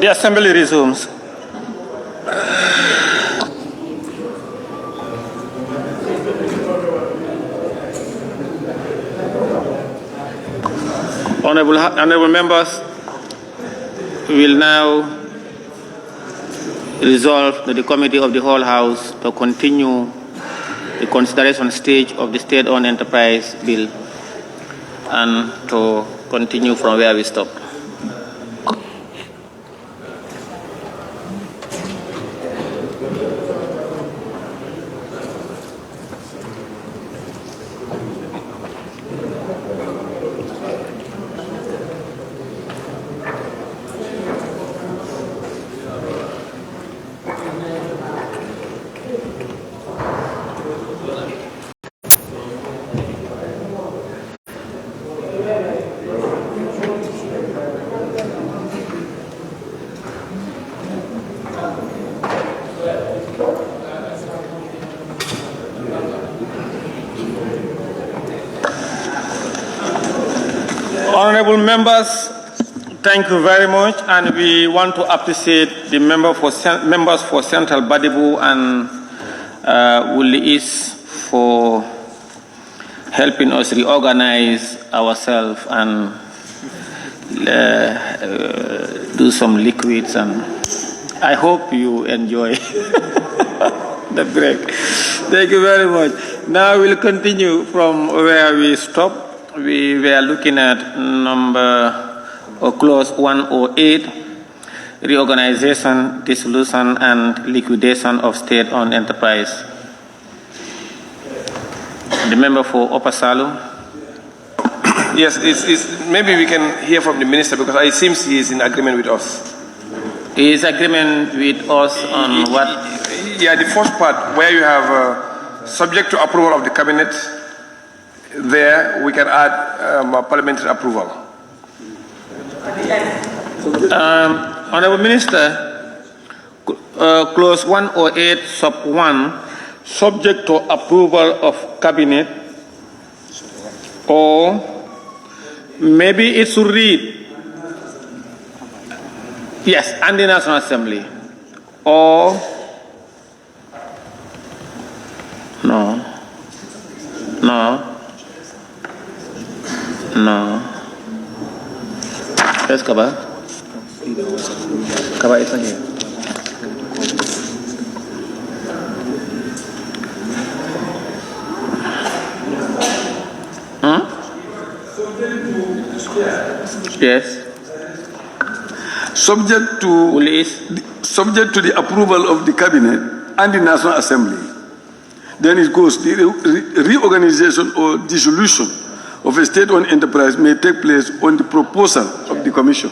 The assembly resumes. Honorable members, we will now resolve that the Committee of the Whole House to continue the consideration stage of the State-Owned Enterprise Bill and to continue from where we stopped. Honorable members, thank you very much, and we want to appreciate the members for Central Badibu and Wuli for helping us reorganize ourselves and do some liquids, and I hope you enjoy the break. Thank you very much. Now we'll continue from where we stopped. We were looking at clause 108, reorganization, dissolution, and liquidation of state-owned enterprise. The member for Upper Salu. Yes, maybe we can hear from the minister, because it seems he is in agreement with us. He is agreement with us on what? Yeah, the first part where you have subject to approval of the cabinet. There we can add parliamentary approval. Honorable Minister, clause 108 sub 1, subject to approval of cabinet, or maybe it should read, yes, and the National Assembly, or no. Where's Kaba? Kaba is not here. Yes. Subject to the approval of the cabinet and the National Assembly. Then it goes, the reorganization or dissolution of a state-owned enterprise may take place on the proposal of the Commission.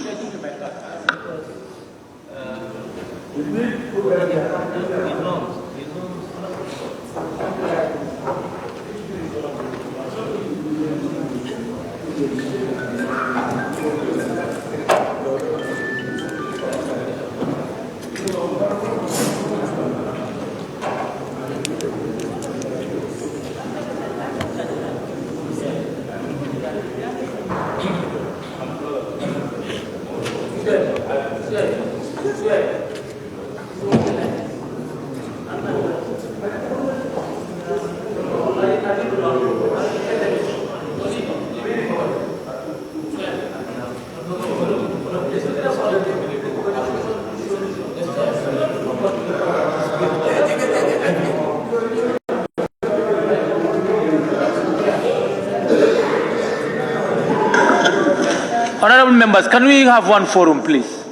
Honorable members, can we have one forum, please?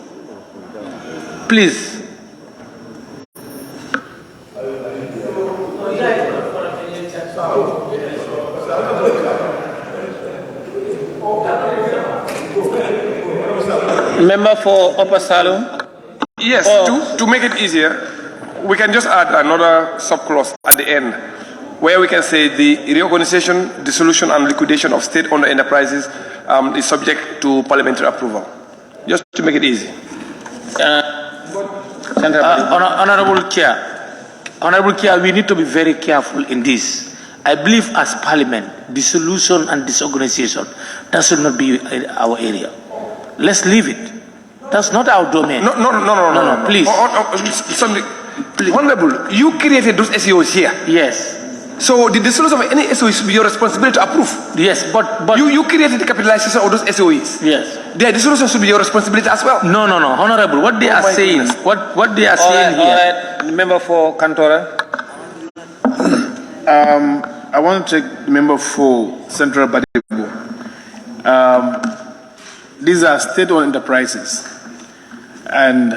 Please. Member for Upper Salu. Yes, to make it easier, we can just add another subclause at the end, where we can say the reorganization, dissolution, and liquidation of state-owned enterprises is subject to parliamentary approval, just to make it easy. Honorable Chair, we need to be very careful in this. I believe as Parliament, dissolution and disorganization, that should not be our area. Let's leave it. That's not our domain. No, please. Please. Honorable, you created those SEOs here. Yes. So the dissolution of any SOE should be your responsibility to approve. Yes, but you created the capitalization of those SOEs. Yes. Their dissolution should be your responsibility as well. No, Honorable. What they are saying, what they are saying here. All right, member for Kantora. I want to take the member for Central Badebo. These are state-owned enterprises, and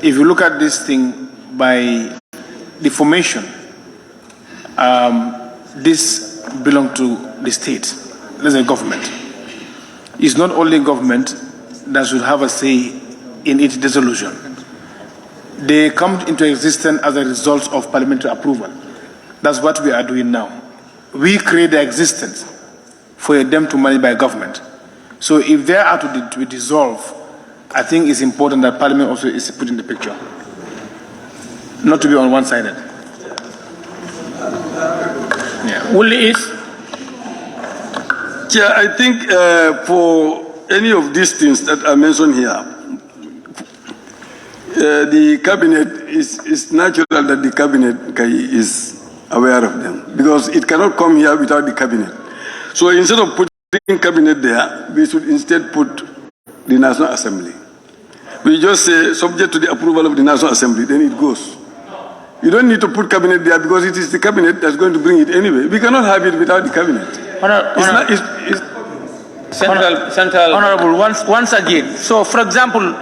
if you look at this thing by the formation, this belongs to the state. There's a government. It's not only government that should have a say in its dissolution. They come into existence as a result of parliamentary approval. That's what we are doing now. We create the existence for them to manage by government. So if they are to be dissolved, I think it's important that Parliament also is put in the picture, not to be on one-sided. Yeah. Only is. Chair, I think for any of these things that are mentioned here, the cabinet is natural that the cabinet is aware of them, because it cannot come here without the cabinet. So instead of putting cabinet there, we should instead put the National Assembly. We just say subject to the approval of the National Assembly, then it goes. You don't need to put cabinet there because it is the cabinet that's going to bring it anyway. We cannot have it without the cabinet. Honorable, once again. So, for example,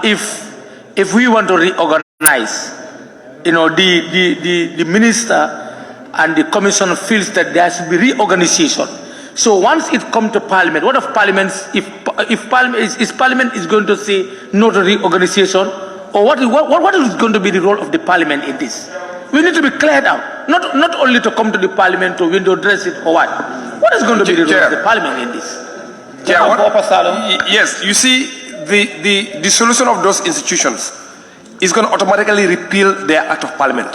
if we want to reorganize, the minister and the commission feels that there should be reorganization. So once it comes to Parliament, what of Parliament? If Parliament is going to say no to reorganization, or what is going to be the role of the Parliament in this? We need to be cleared out. Not only to come to the Parliament to window dress it or what. What is going to be the role of the Parliament in this? Yes, you see, the dissolution of those institutions is going to automatically repeal their act of Parliament.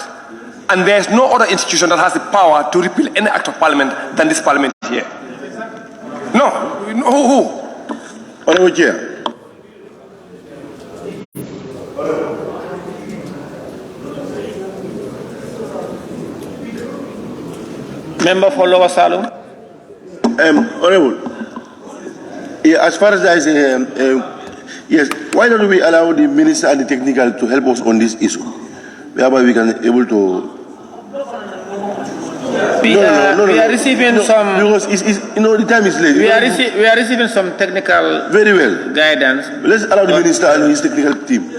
And there is no other institution that has the power to repeal any act of Parliament than this Parliament here. No. Who? Honorable Chair. Member for Lower Salum. Honorable, as far as I say, yes, why don't we allow the minister and the technical to help us on this issue, whereby we can able to. We are receiving some. Because the time is late. We are receiving some technical. Very well. Guidance. Let's allow the minister and his technical team.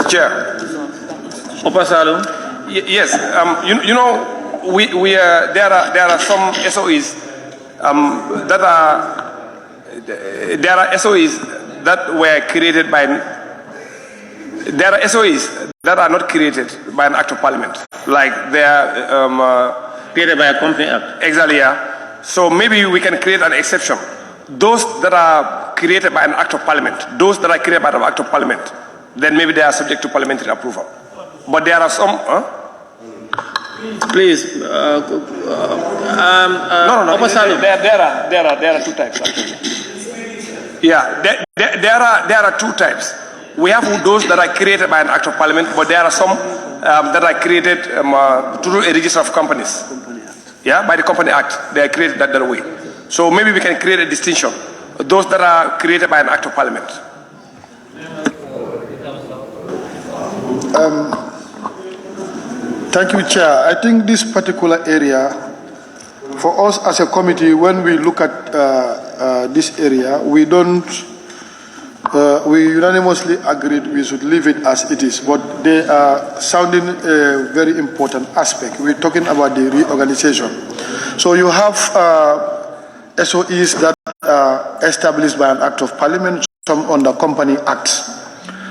Chair. Opasalu. Yes. There are some SOEs there are SOEs that were created by. There are SOEs that are not created by an act of Parliament, like they are created by a company act. Exactly. Yeah. So maybe we can create an exception. Those that are created by an act of Parliament, those that are created by an act of Parliament, then maybe they are subject to parliamentary approval. But there are some. Please. No. There are two types actually. Yeah, there are two types. We have those that are created by an act of Parliament, but there are some that are created through a register of companies. Yeah, by the Company Act, they are created that way. So maybe we can create a distinction. Those that are created by an act of Parliament. Thank you, Chair. I think this particular area, for us as a committee, when we look at this area, we unanimously agreed we should leave it as it is, but they are sounding a very important aspect. We're talking about the reorganization. So you have SOEs that established by an act of parliament, some under company acts.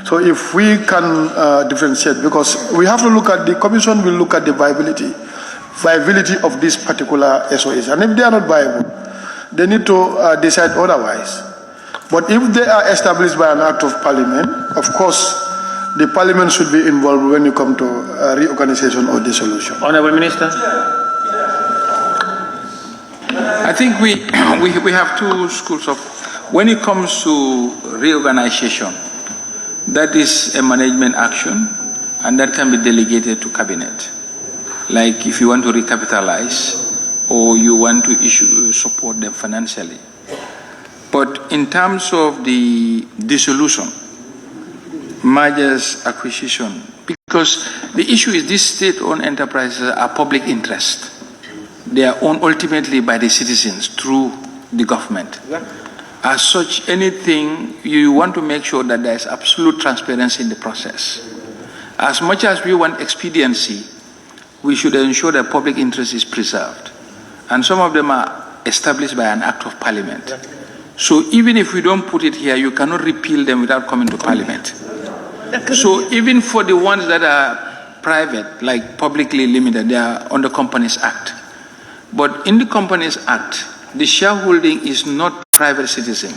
So if we can differentiate, because we have to look at, the commission will look at the viability of this particular SOAs. And if they are not viable, they need to decide otherwise. But if they are established by an act of parliament, of course, the parliament should be involved when you come to reorganization or dissolution. Honorable Minister. I think we have two schools of, when it comes to reorganization, that is a management action and that can be delegated to cabinet. Like if you want to recapitalize or you want to support them financially. But in terms of the dissolution, mergers, acquisition, because the issue is these state-owned enterprises are public interest. They are owned ultimately by the citizens through the government. As such, anything, you want to make sure that there is absolute transparency in the process. As much as we want expediency, we should ensure that public interest is preserved. And some of them are established by an act of parliament. So even if we don't put it here, you cannot repeal them without coming to parliament. So even for the ones that are private, like publicly limited, they are under Companies Act. But in the Companies Act, the shareholding is not private citizen.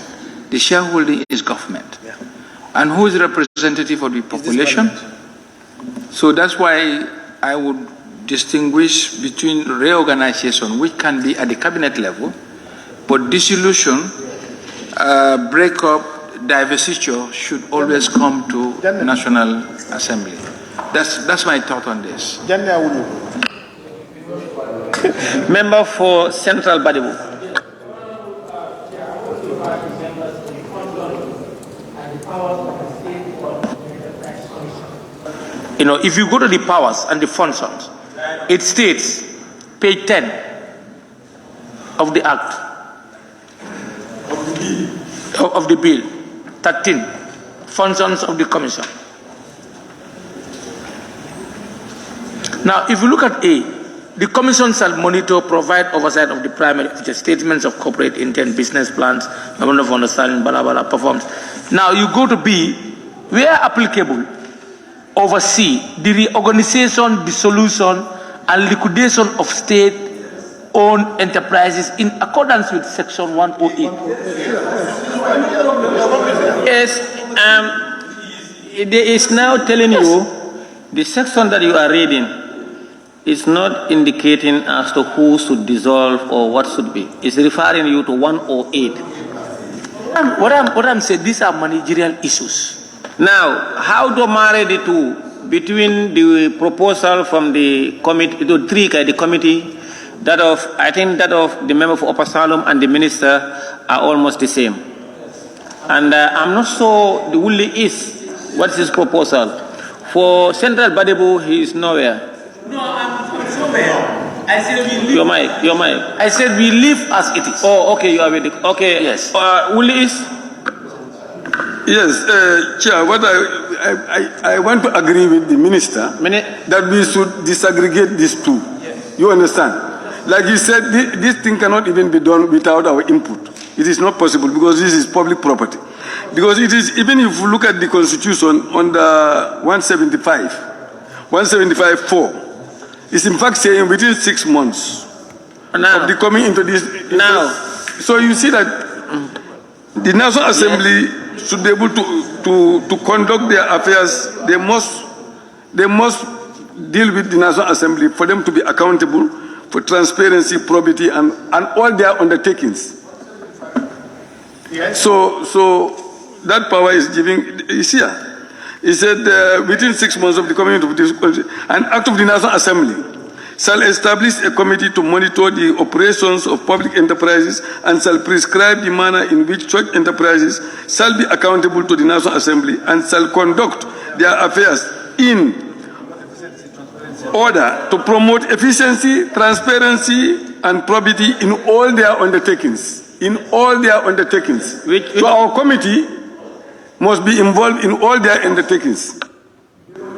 The shareholding is government. And who is the representative of the population? So that's why I would distinguish between reorganization, which can be at the cabinet level, but dissolution, breakup, divestiture should always come to National Assembly. That's my thought on this. Member for Central Badibu. You know, if you go to the powers and the functions, it states, page 10 of the Act, of the bill, 13, functions of the Commission. Now, if you look at A, the Commission shall monitor, provide oversight of the primary statements of corporate intent, business plans, memorandum of understanding, blah, blah, blah, performs. Now, you go to B, where applicable, oversee the reorganization, dissolution, and liquidation of state-owned enterprises in accordance with Section 108. Yes, it is now telling you the section that you are reading is not indicating as to who should dissolve or what should be. It's referring you to 108. What I'm saying, these are managerial issues. Now, how to marry the two between the proposal from the committee, the committee, that of, I think that of the member for Upper Salom and the minister are almost the same. And I'm not sure the Woolley is, what's his proposal? For Central Badibu, he is nowhere. No, I'm somewhere. I said we leave. Your mic. I said we leave as it is. Oh, okay, you are with it. Okay, yes. Woolley is? Yes, Chair, what I want to agree with the minister that we should disaggregate these two. Yes. You understand? Like you said, this thing cannot even be done without our input. It is not possible because this is public property. Because it is, even if you look at the Constitution on the 175.4, it's in fact saying within 6 months of the coming into this. Now, so you see that the National Assembly should be able to conduct their affairs. They must deal with the National Assembly for them to be accountable for transparency, probity, and all their undertakings. Yes. So that power is here. He said within 6 months of the coming into this country, an act of the National Assembly shall establish a committee to monitor the operations of public enterprises and shall prescribe the manner in which such enterprises shall be accountable to the National Assembly and shall conduct their affairs in order to promote efficiency, transparency, and probity in all their undertakings. So our committee must be involved in all their undertakings.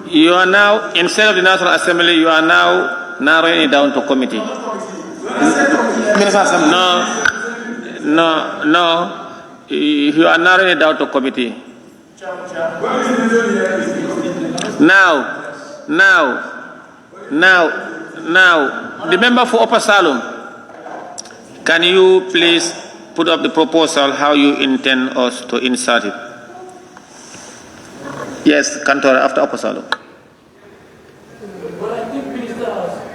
You are now, instead of the National Assembly, you are now narrowing it down to committee. No. You are narrowing it down to committee. Now, the member for Upper Salum, can you please put up the proposal how you intend us to insert it? Yes, Kantora, after Upper Salum.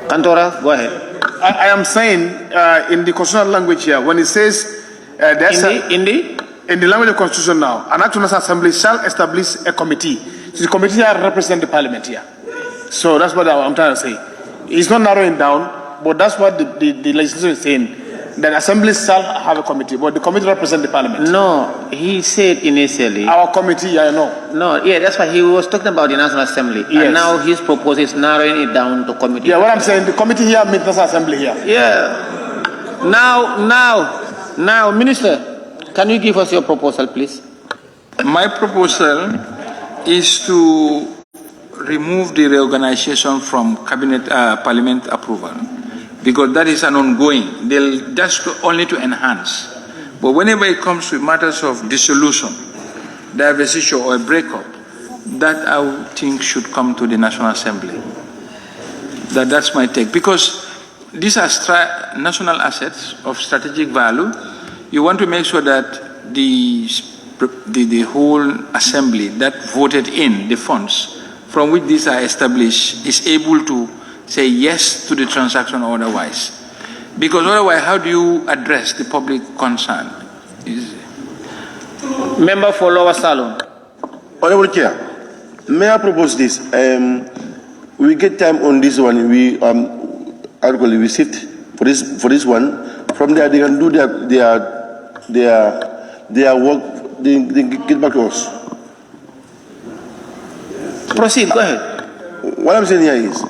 Kantora, go ahead. I am saying in the constitutional language here, when it says in the language of constitution now, an act of national assembly shall establish a committee. So the committee here represents the parliament here. So that's what I'm trying to say. It's not narrowing down, but that's what the legislation is saying. That assembly shall have a committee, but the committee represents the parliament. No, he said initially. Our committee, I know. No, yeah, that's why he was talking about the National Assembly. Yes. And now his proposal is narrowing it down to committee. Yeah, what I'm saying, the committee here means National Assembly here. Yeah. Now, Minister, can you give us your proposal, please? My proposal is to remove the reorganization from cabinet parliament approval, because that is an ongoing. They'll just only to enhance. But whenever it comes to matters of dissolution, divestiture or a breakup, that I would think should come to the National Assembly. That's my take. Because these are national assets of strategic value. You want to make sure that the whole assembly that voted in the funds from which these are established is able to say yes to the transaction or otherwise. Because otherwise, how do you address the public concern? Member for Lower Salon. Honorable Chair, may I propose this? We get time on this one. We sit for this one. From there, they can do their work. They get back to us. Proceed. Go ahead. What I'm saying here is,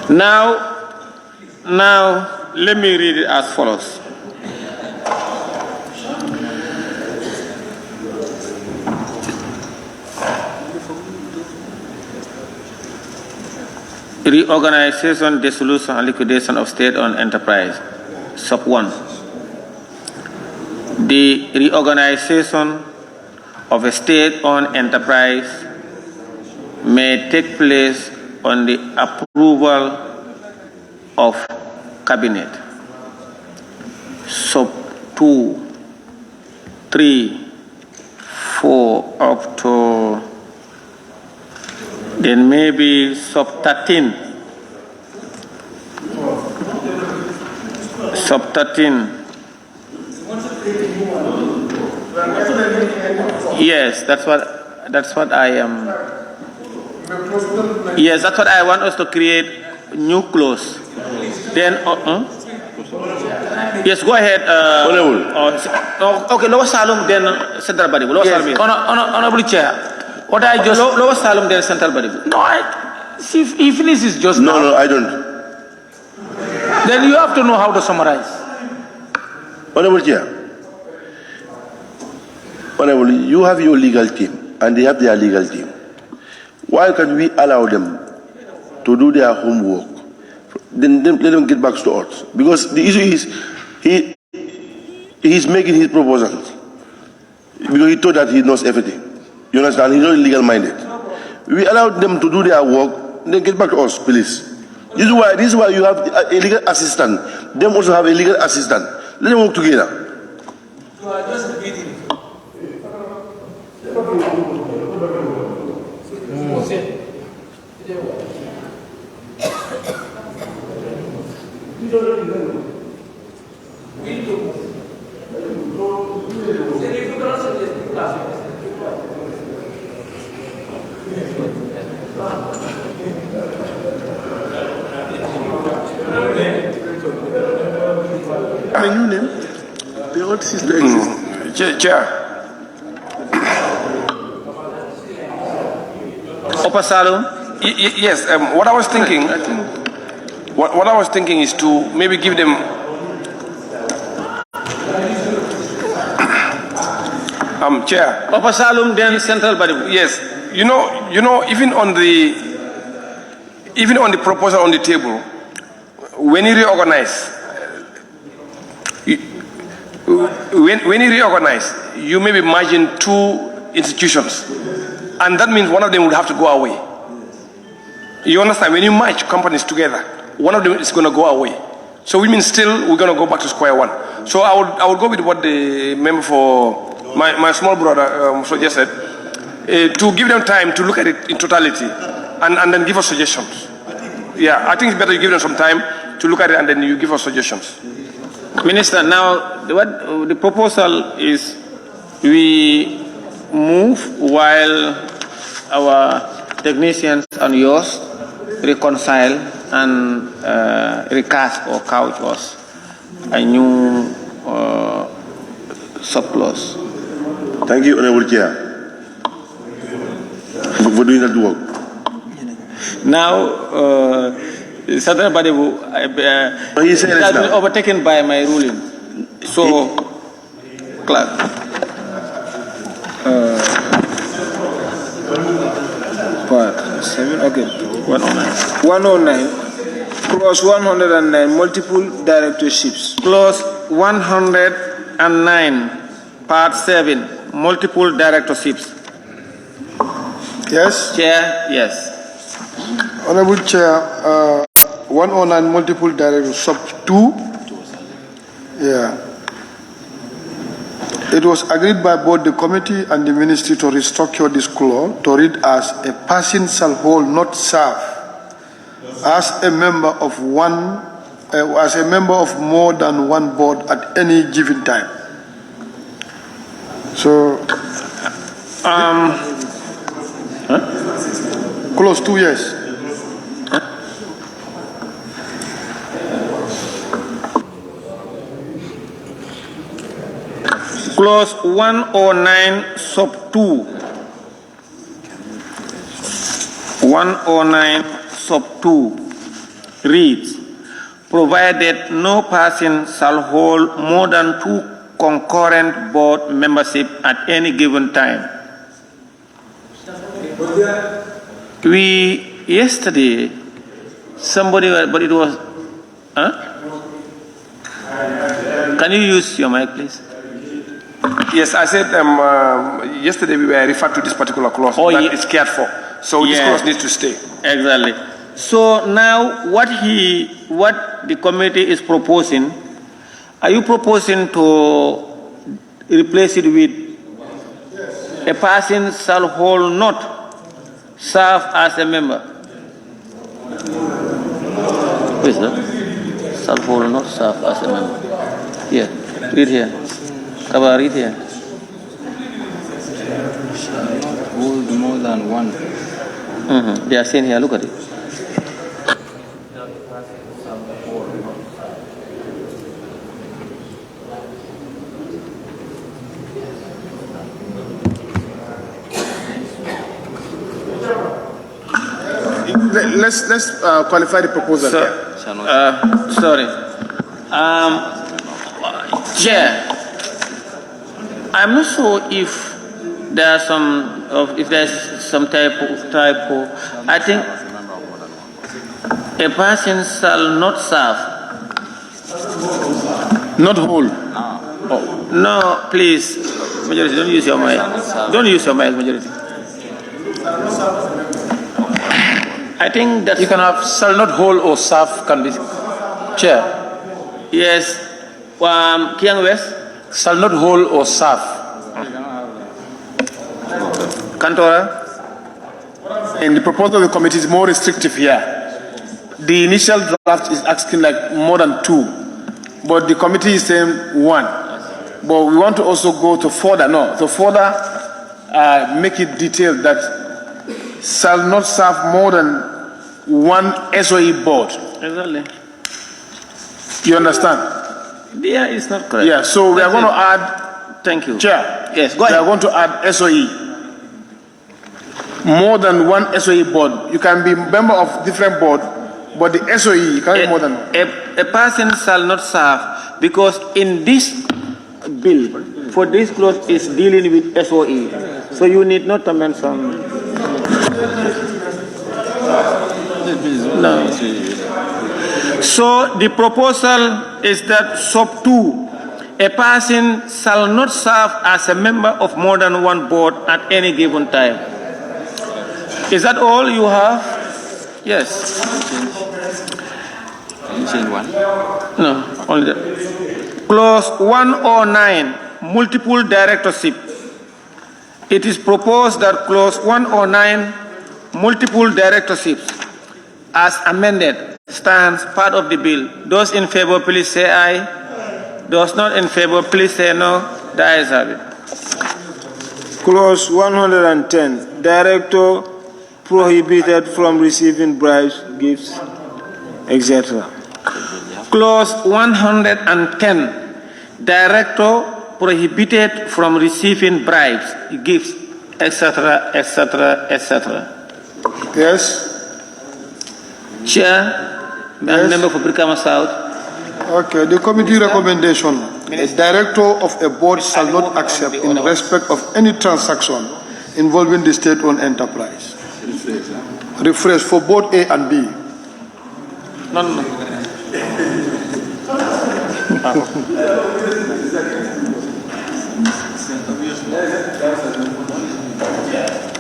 now, let me read it as follows. Reorganization, dissolution, and liquidation of state-owned enterprise. Sub 1. The reorganization of a state-owned enterprise may take place on the approval of cabinet. Sub 2, 3, 4 up to then maybe sub 13. Sub 13. Yes, that's what I am. Yes, that's what I want us to create new clause. Then yes, go ahead. Okay, Lower Salum, then Central Body. Yes, Honorable Chair. What I just Lower Salum, then Central Body. No, he finishes just now. No, I don't. Then you have to know how to summarize. Honorable Chair, Honorable, you have your legal team and they have their legal team. Why can't we allow them to do their homework? Then let them get back to us. Because the issue is, he's making his proposals. Because he thought that he knows everything. You understand? He's not legal-minded. We allow them to do their work, then get back to us, please. This is why you have a legal assistant. Them also have a legal assistant. Let them work together. You are just debating. Chair. Upper Salum? Yes, what I was thinking, what I was thinking is to maybe give them Chair. Upper Salum, then Central Body. Yes, you know, even on the proposal on the table, when you reorganize, you may be merging two institutions, and that means one of them would have to go away. You understand? When you merge companies together, one of them is going to go away. So we mean still we're going to go back to square one. So I would go with what the member for my small brother suggested, to give them time to look at it in totality and then give us suggestions. Yeah, I think it's better you give them some time to look at it and then you give us suggestions. Minister, now what the proposal is, we move while our technicians and yours reconcile and recast or couch us a new subclause. Thank you, Honorable Chair, for doing that work. Now, 𝒂𝒄𝒄𝒏 has been overtaken by my ruling. So, clerk. Part 7, okay. 109. 109, clause 109, multiple directorships. Clause 109, part 7, multiple directorships. Yes? Chair, yes. Honorable Chair, 109 multiple directors, sub 2. Yeah. It was agreed by both the committee and the ministry to restructure this clause to read as a person shall hold not serve as a member of more than one board at any given time. So, clause 2 years. Clause 109 sub 2. 109 sub 2 reads, provided no person shall hold more than 2 concurrent board membership at any given time. Yesterday, somebody, but it was, Can you use your mic, please? Yes, I said yesterday we were referred to this particular clause that it's cared for. So this clause needs to stay. Exactly. So now what the committee is proposing, are you proposing to replace it with a person shall hold not serve as a member? Please, shall hold not serve as a member. Here, read here. Read here. Hold more than one. They are saying here, look at it. Let's qualify the proposal. Sorry. Chair, I'm not sure if there's some typo. I think a person shall not serve. Not whole. No, please, majority, don't use your mic. Don't use your mic, majority. I think that you can have shall not hold or serve can be chair. Yes. Kiang West shall not hold or serve. Kantora. And the proposal of the committee is more restrictive here. The initial draft is asking like more than 2, but the committee is saying 1. But we want to also go to further. Make it detailed that shall not serve more than 1 SOE board. Exactly. You understand? Yeah, it's not correct. Yeah, so we are going to add. Thank you. Chair. Yes, go ahead. We are going to add SOE. More than 1 SOE board. You can be member of different board, but the SOE you can't be more than one. A person shall not serve because in this bill, for this clause is dealing with SOE. So you need not to mention No. So the proposal is that sub 2, a person shall not serve as a member of more than one board at any given time. Is that all you have? Yes. Change one. No, only that. Clause 109, multiple directorship. It is proposed that clause 109, multiple directorships, as amended, stands part of the bill. Those in favor, please say aye. Those not in favor, please say no. The ayes have it. Clause 110, director prohibited from receiving bribes, gifts, etc. Clause 110, director prohibited from receiving bribes, gifts, etc., etc., etc. Yes. Chair, member for Brikama South. Okay, the committee recommendation. A director of a board shall not accept in respect of any transaction involving the state-owned enterprise. Refresh for both A and B. No.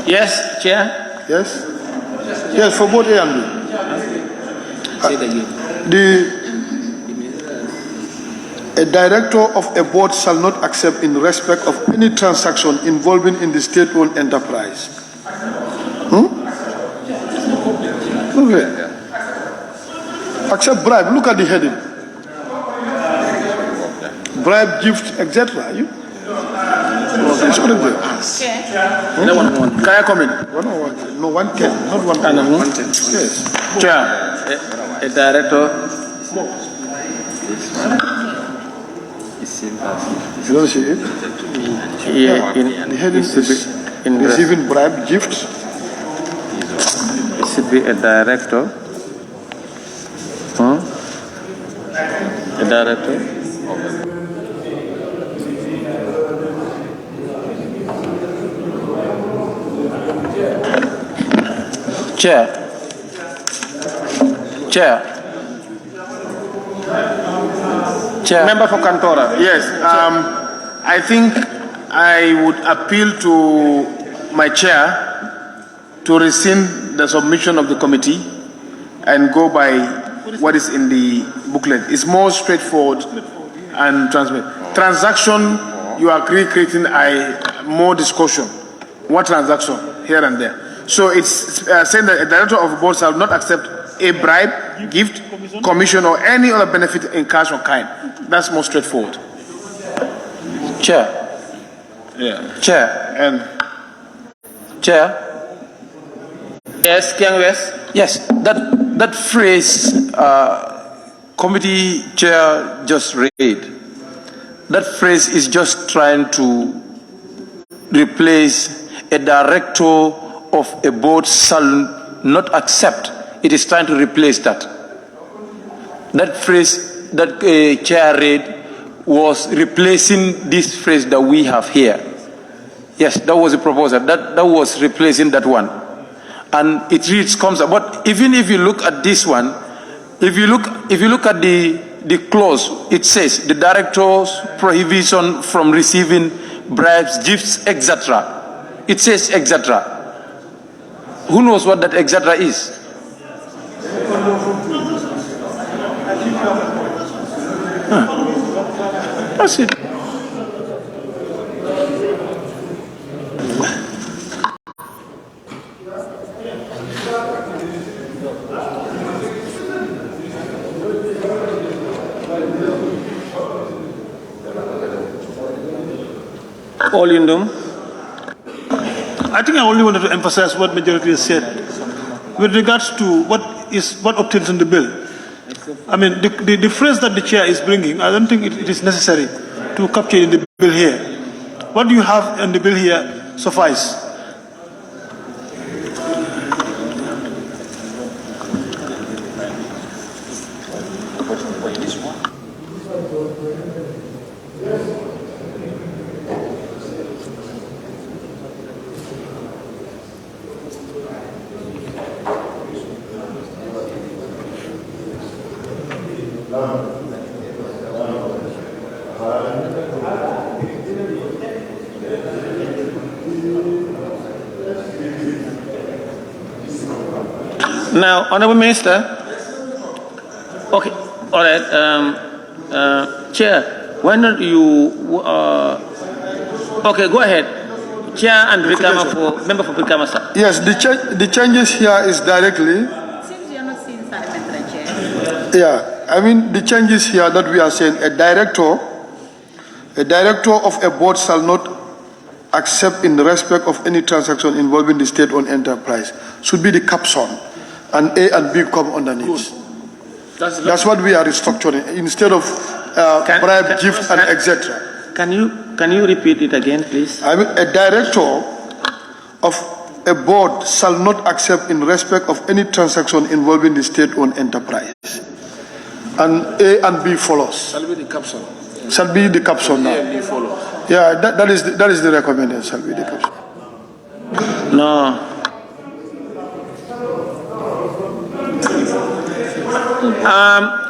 Yes, Chair? Yes? Yes, for both A and B. Say it again. A director of a board shall not accept in respect of any transaction involving in the state-owned enterprise. Okay. Accept bribe. Look at the heading. Bribe, gift, etc. It's already there. Can I come in? No, 110, not 110. Yes. Chair, a director. You don't see it? Yeah, The heading is receiving bribe, gift. It should be a director. A director. Chair. Member for Kantora. Yes. I think I would appeal to my chair to rescind the submission of the committee and go by what is in the booklet. It's more straightforward and transparent. Transaction, you are creating more discussion. What transaction? Here and there. So it's saying that a director of a board shall not accept a bribe, gift, commission, or any other benefit in cash or kind. That's more straightforward. Chair. Yeah. Chair. And Chair. Yes, King. Yes, that phrase committee chair just read, that phrase is just trying to replace a director of a board shall not accept. It is trying to replace that. That phrase that chair read was replacing this phrase that we have here. Yes, that was a proposal. That was replacing that one. And it reads, comes up. But even if you look at this one, if you look at the clause, it says the director's prohibition from receiving bribes, gifts, etc. It says etc. Who knows what that etc. is? That's it. All in them. I think I only wanted to emphasize what majority has said with regards to what obtains in the bill. I mean, the phrase that the chair is bringing, I don't think it is necessary to capture in the bill here. What you have in the bill here suffice. Now, Honorable Minister, okay, all right, Chair, why not you, okay, go ahead. Chair and member for Brikama, sir. Yes, the changes here is directly. Since you're not seeing parliamentary chair. Yeah, I mean the changes here that we are saying, a director of a board shall not accept in respect of any transaction involving the state-owned enterprise. Should be the caption, and A and B come underneath. That's what we are restructuring instead of bribe, gift, and etc. Can you repeat it again, please? I mean, a director of a board shall not accept in respect of any transaction involving the state-owned enterprise. And A and B follows. Shall be the caption. Shall be the caption now. A and B follows. Yeah, that is the recommendation. Shall be the caption. No.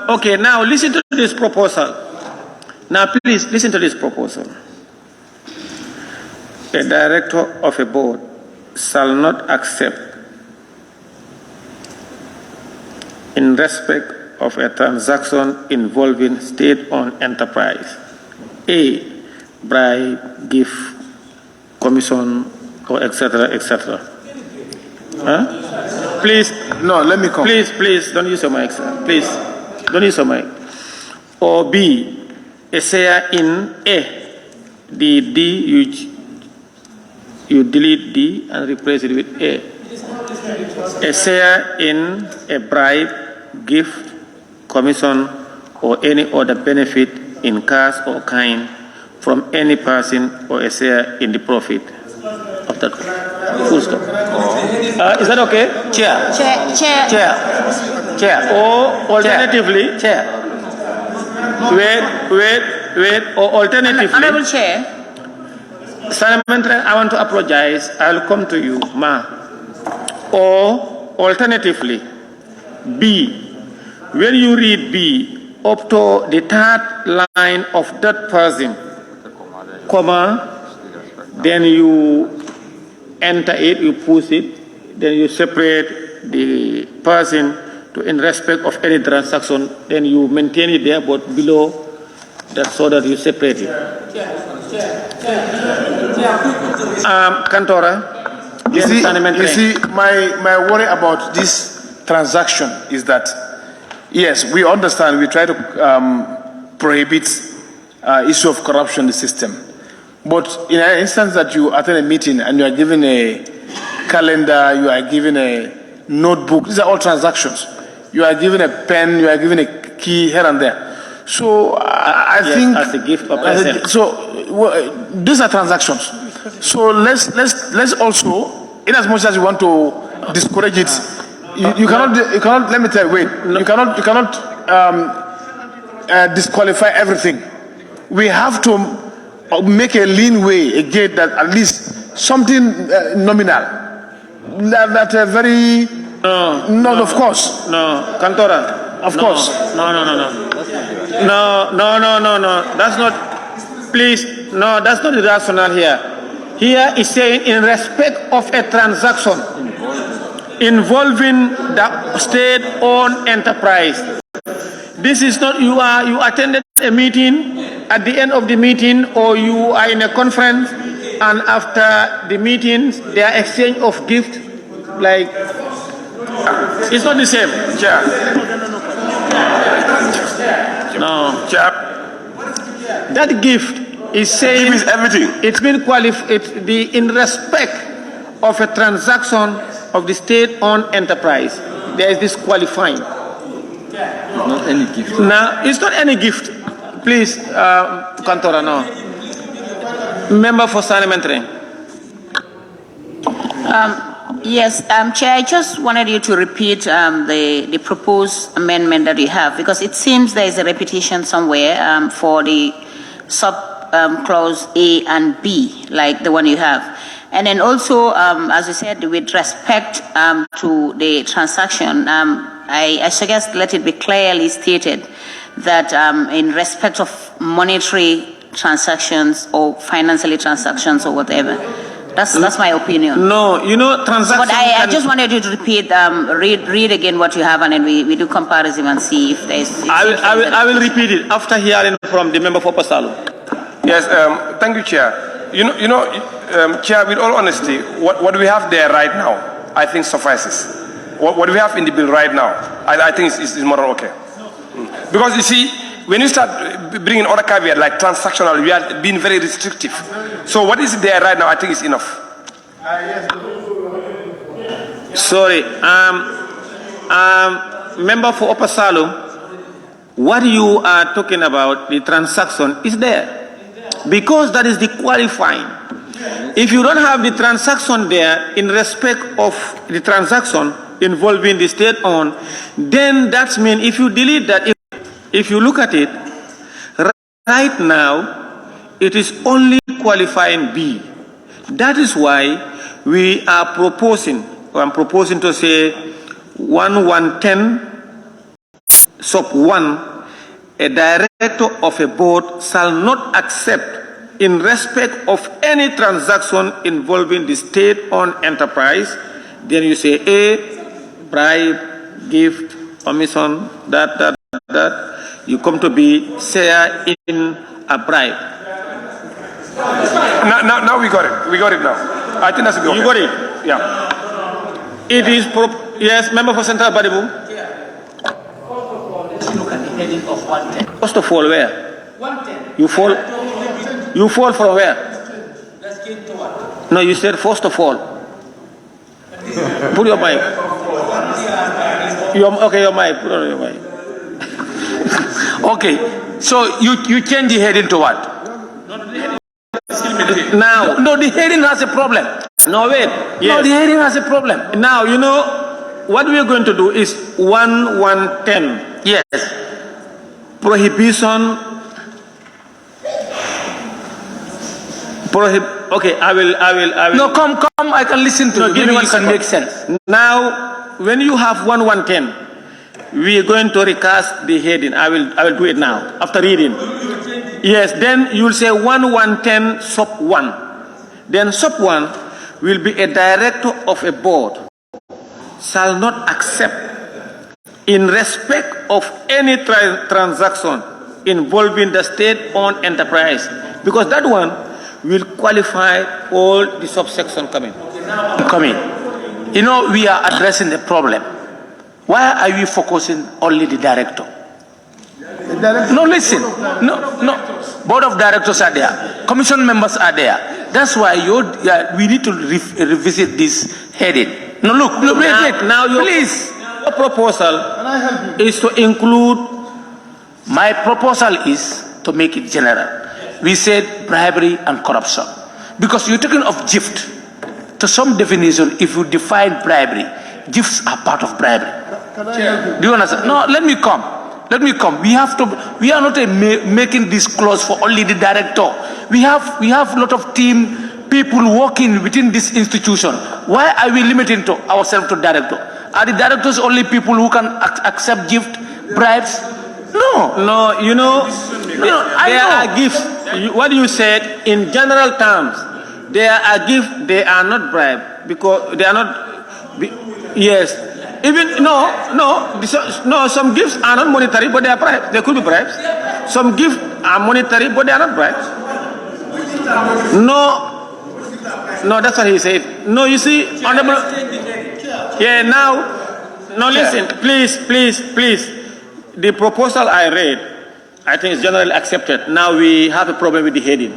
Okay, now listen to this proposal. Now, please listen to this proposal. A director of a board shall not accept, in respect of a transaction involving state-owned enterprise, A, bribe, gift, commission, or etc., etc. Huh? Please. No, let me come. Please, don't use your mic, sir. Please, don't use your mic. Or B, a share in A. The D, you delete D and replace it with A. A share in a bribe, gift, commission, or any other benefit in cash or kind from any person, or a share in the profit of that. Full stop. Is that okay? Chair. Or alternatively, Chair. Wait. Or alternatively. Honorable Chair. Parliamentary, I want to apologize. I'll come to you, ma. Or alternatively, B. When you read B, up to the third line of that person, comma, then you enter it, you push it, then you separate the person to in respect of any transaction, then you maintain it there, but below that, so that you separate it. Kantora, you see, my worry about this transaction is that, yes, we understand, we try to prohibit issue of corruption in the system. But in an instance that you attend a meeting and you are given a calendar, you are given a notebook, these are all transactions. You are given a pen, you are given a key here and there. So I think as a gift of present. These are transactions. So let's also, in as much as you want to discourage it, you cannot. Let me tell you. Wait. No. You cannot disqualify everything. We have to make a lean way, a gate that at least something nominal. That very. No, of course. No, Kantora. Of course. No. That's not. Please, no, that's not the rationale here. Here is saying in respect of a transaction involving the state-owned enterprise. This is not you attended a meeting, at the end of the meeting, or you are in a conference, and after the meetings, there are exchange of gifts, like, it's not the same. Chair. No. Chair. That gift is saying gift is everything. It's been qualified in respect of a transaction of the state-owned enterprise. There is this qualifying. Not any gift. Now, it's not any gift. Please, Kantora, no. Member for Parliamentary. Yes, Chair, I just wanted you to repeat the proposed amendment that you have, because it seems there is a repetition somewhere for the sub-clause A and B, like the one you have. And then also, as you said, with respect to the transaction, I suggest let it be clearly stated that in respect of monetary transactions or financial transactions or whatever. That's my opinion. No, you know, transaction. But I just wanted you to repeat, read again what you have, and then we do comparison and see if there's. I will repeat it after hearing from the member for Pasalo. Yes, thank you, Chair. You know, Chair, with all honesty, what we have there right now, I think suffices. What we have in the bill right now, I think is more than okay. Because you see, when you start bringing other caveat like transactional, we are being very restrictive. So what is there right now, I think is enough. Sorry, member for Upper Salum, what you are talking about, the transaction, is there. Because that is the qualifying. If you don't have the transaction there in respect of the transaction involving the state-owned, then that means if you delete that, if you look at it, right now, it is only qualifying B. That is why we are proposing, or I'm proposing to say 1110 sub 1, a director of a board shall not accept in respect of any transaction involving the state-owned enterprise. Then you say A, bribe, gift, permission, that. You come to be share in a bribe. Now we got it. We got it now. I think that's a good. You got it? Yeah. It is, yes, member for Central Badibu. Look at the heading of 110. First of all, where? 110. You fall from where? Let's get to what? No, you said first of all. Put your mic. Okay, your mic. Put on your mic. Okay, so you change the heading to what? Now, no, the heading has a problem. No, wait. Yes. No, the heading has a problem. Now, you know, what we are going to do is 1110. Yes. Prohibition. Okay, I will. No, come, I can listen to you. Give me one can second. make sense. Now, when you have 1110, we are going to recast the heading. I will do it now, after reading. Yes, then you will say 1110 sub 1. Then sub 1 will be a director of a board shall not accept in respect of any transaction involving the state-owned enterprise, because that one will qualify all the subsection coming. You know, we are addressing the problem. Why are we focusing only the director? No, listen. No. Board of directors are there. Commission members are there. That's why we need to revisit this heading. No, look, wait. Now please. Your proposal is to include. My proposal is to make it general. We said bribery and corruption. Because you're talking of gift. To some definition, if you define bribery, gifts are part of bribery. Do you understand? No, let me come. We are not making this clause for only the director. We have a lot of team people working within this institution. Why are we limiting ourselves to director? Are the directors only people who can accept gift, bribes? No, you know, there are gifts. What you said in general terms, there are gifts, they are not bribe, because they are not. Yes. Even no, some gifts are not monetary, but they are bribes. They could be bribes. Some gifts are monetary, but they are not bribes. No, that's what he said. No, you see, honorable. Yeah, now, no, listen, please. The proposal I read, I think is generally accepted. Now we have a problem with the heading.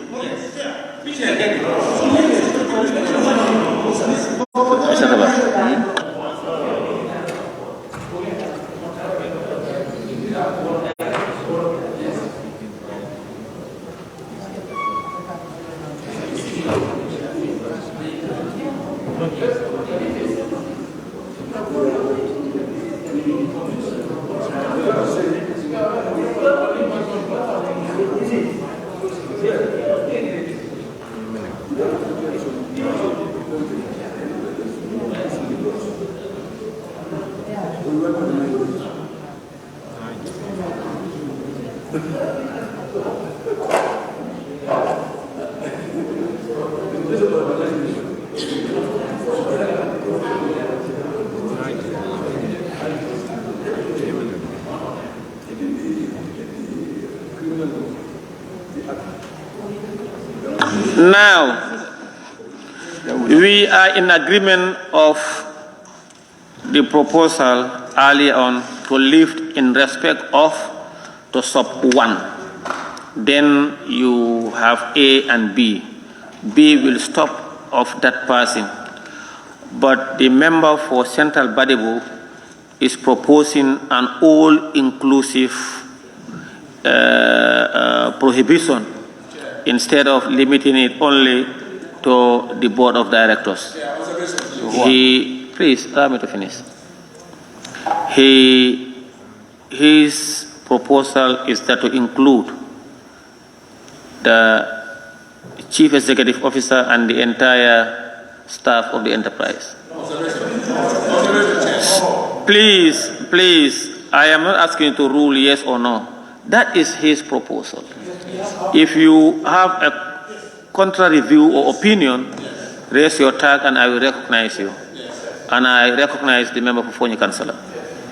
Now, we are in agreement of the proposal earlier on to lift in respect of the sub 1. Then you have A and B. B will stop of that person. But the member for Central Badibu is proposing an all-inclusive prohibition instead of limiting it only to the board of directors. Please allow me to finish. His proposal is that to include the chief executive officer and the entire staff of the enterprise. Please, I am not asking you to rule yes or no. That is his proposal. If you have a contrary view or opinion, raise your tag and I will recognize you. And I recognize the member for Fonyi Councillor.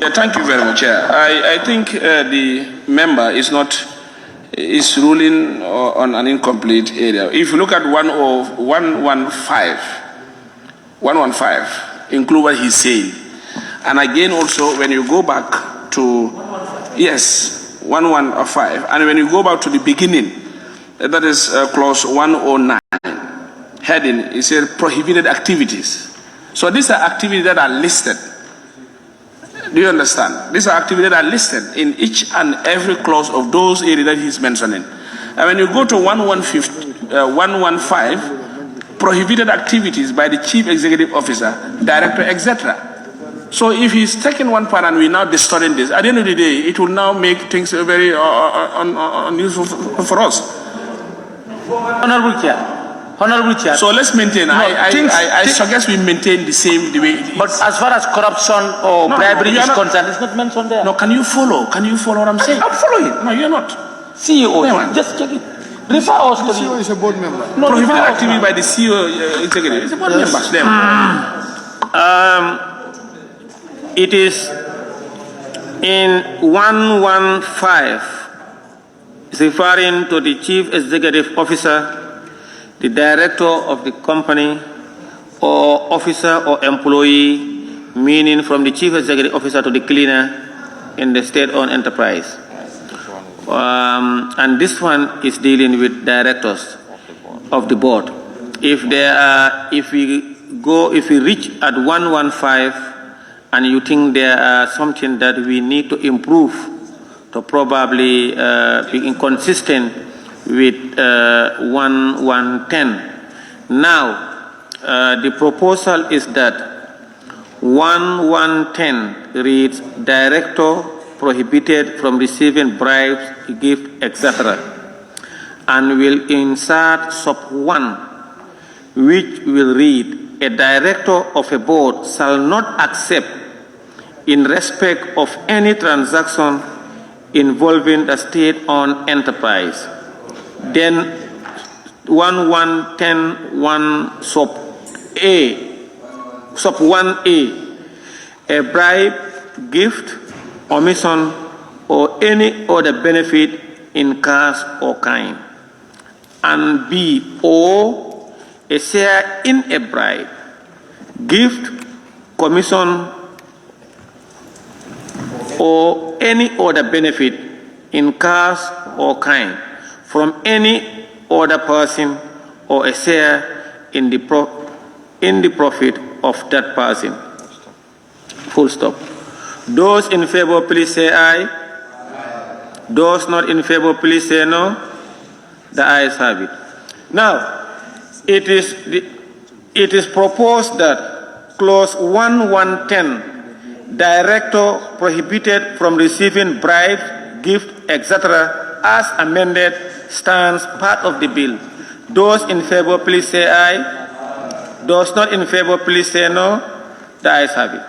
Yeah, thank you very much, Chair. I think the member is ruling on an incomplete area. If you look at 115, include what he's saying. And again also, when you go back to, yes, 115, and when you go back to the beginning, that is clause 109, heading, it says prohibited activities. So these are activities that are listed. Do you understand? These are activities that are listed in each and every clause of those areas that he's mentioning. And when you go to 115, prohibited activities by the chief executive officer, director, etc. So if he's taking one part and we're now distorting this, at the end of the day, it will now make things very unuseful for us. Honorable Chair. So let's maintain. I suggest we maintain the same the way it is. But as far as corruption or bribery is concerned, it's not mentioned there. No, can you follow? Can you follow what I'm saying? I'm following. No, you're not. CEO, just check it. Refer us to the CEO is a board member. No, prohibited activity by the CEO executive. It's a board member. It is in 115. It's referring to the chief executive officer, the director of the company, or officer or employee, meaning from the chief executive officer to the cleaner in the state-owned enterprise. And this one is dealing with directors of the board. If we reach at 115 and you think there are something that we need to improve to probably be inconsistent with 1110. Now, the proposal is that 1110 reads director prohibited from receiving bribes, gifts, etc. and will insert sub 1, which will read a director of a board shall not accept in respect of any transaction involving the state-owned enterprise. Then 1110(1) sub 1A, a bribe, gift, omission, or any other benefit in cash or kind. And B, or a share in a bribe, gift, commission, or any other benefit in cash or kind from any other person or a share in the profit of that person. Full stop. Those in favor, please say aye. Those not in favor, please say no. The ayes have it. Now, it is proposed that clause 1110, director prohibited from receiving bribes, gifts, etc., as amended, stands part of the bill. Those in favor, please say aye. Those not in favor, please say no. The ayes have it.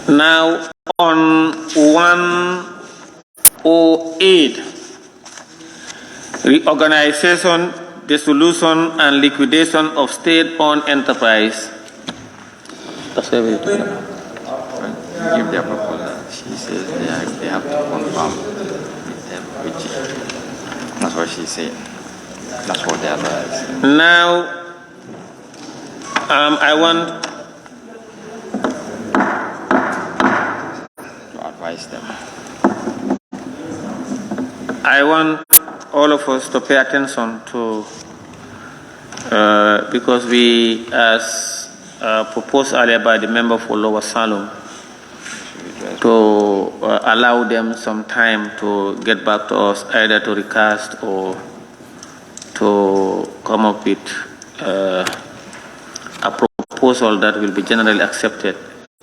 Now, on 108, reorganization, dissolution, and liquidation of state-owned enterprise. Give their proposal. She says they have to confirm which. That's what she said. That's what they advise. Now, I want to advise them. I want all of us to pay attention to, because we, as proposed earlier by the member for Lower Salom, to allow them some time to get back to us, either to recast or to come up with a proposal that will be generally accepted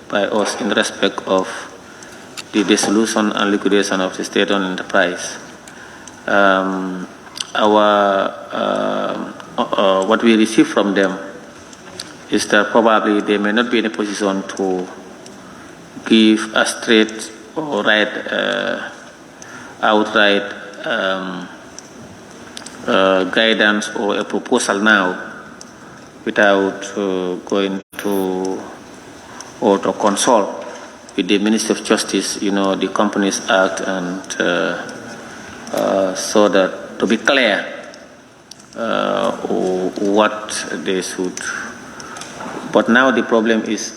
by us in respect of the dissolution and liquidation of the state-owned enterprise. What we receive from them is that probably they may not be in a position to give a straight or outright guidance or a proposal now without going to or to consult with the Ministry of Justice, the Companies Act, and so that to be clear what they should. But now the problem is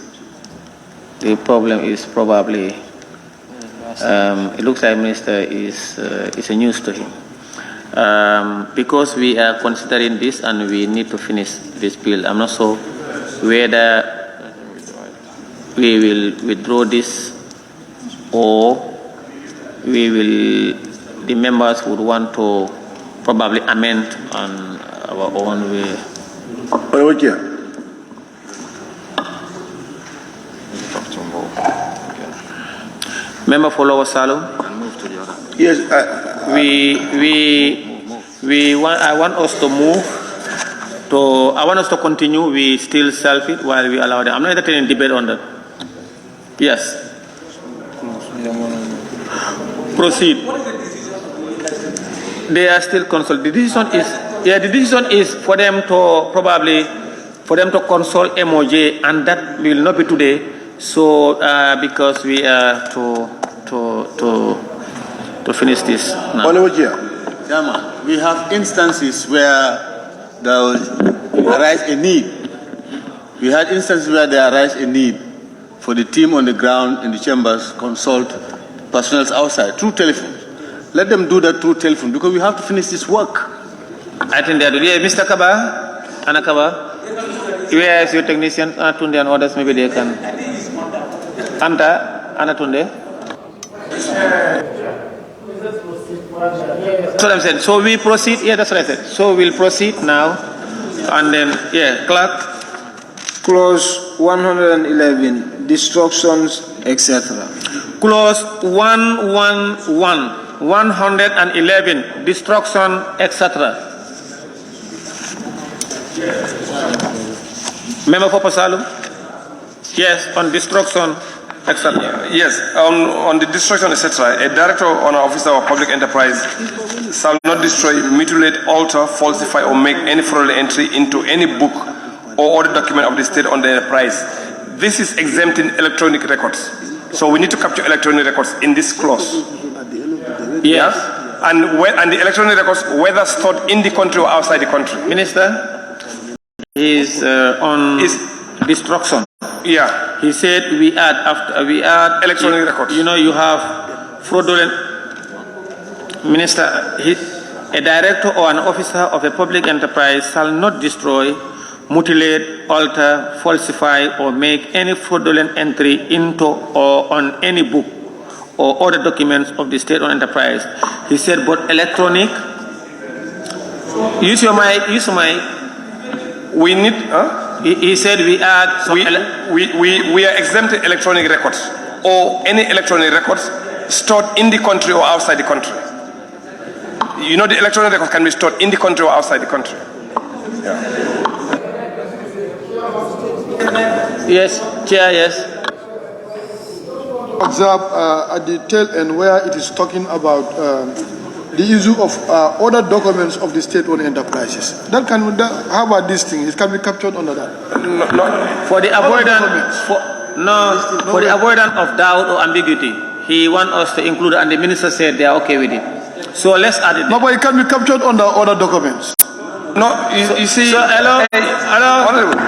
probably it looks like Minister is a news to him, because we are considering this and we need to finish this bill. I'm not sure whether we will withdraw this or the members would want to probably amend on our own way. Member for Lower Salom. Yes, I want us to move to. I want us to continue. We still self it while we allow them. I'm not entertaining debate on that. Yes. Proceed. They are still consult. The decision is for them to consult MOJ, and that will not be today. So because we are to finish this now. Chairman, we have instances where there arise a need. We had instances where there arise a need for the team on the ground in the chambers consult personnel outside through telephone. Let them do that through telephone because we have to finish this work. I think that Mr. Kaba, Anna Kaba, where is your technician, Anatunde and others? Maybe they can. Anatunde. That's what I'm saying. So we proceed. Yeah, that's what I said. So we'll proceed now, and then clerk. Clause 111, destructions, etc. Clause 111, 111, destruction, etc. Member for Pasalum? Yes, on destruction, etc. Yes, on the destruction, etc. A director or an officer of public enterprise shall not destroy, mutilate, alter, falsify, or make any fraudulent entry into any book or other document of the state on the enterprise. This is exempting electronic records. So we need to capture electronic records in this clause. Yes. And the electronic records, whether stored in the country or outside the country. Minister is on destruction. Yeah. He said we add electronic records. You have fraudulent. Minister, a director or an officer of a public enterprise shall not destroy, mutilate, alter, falsify, or make any fraudulent entry into or on any book or other documents of the state-owned enterprise. He said, but electronic. Use your mic. We need. He said we add. We are exempting electronic records or any electronic records stored in the country or outside the country. The electronic records can be stored in the country or outside the country. Yeah. Yes, Chair, yes. Observe at the tail end where it is talking about the issue of other documents of the state-owned enterprises. How about this thing? It can be captured under that. No, for the avoidance, for the avoidance of doubt or ambiguity, he wants us to include, and the minister said they are okay with it. So let's add it. No, but it can be captured under other documents. No, you see. So, hello. Honorable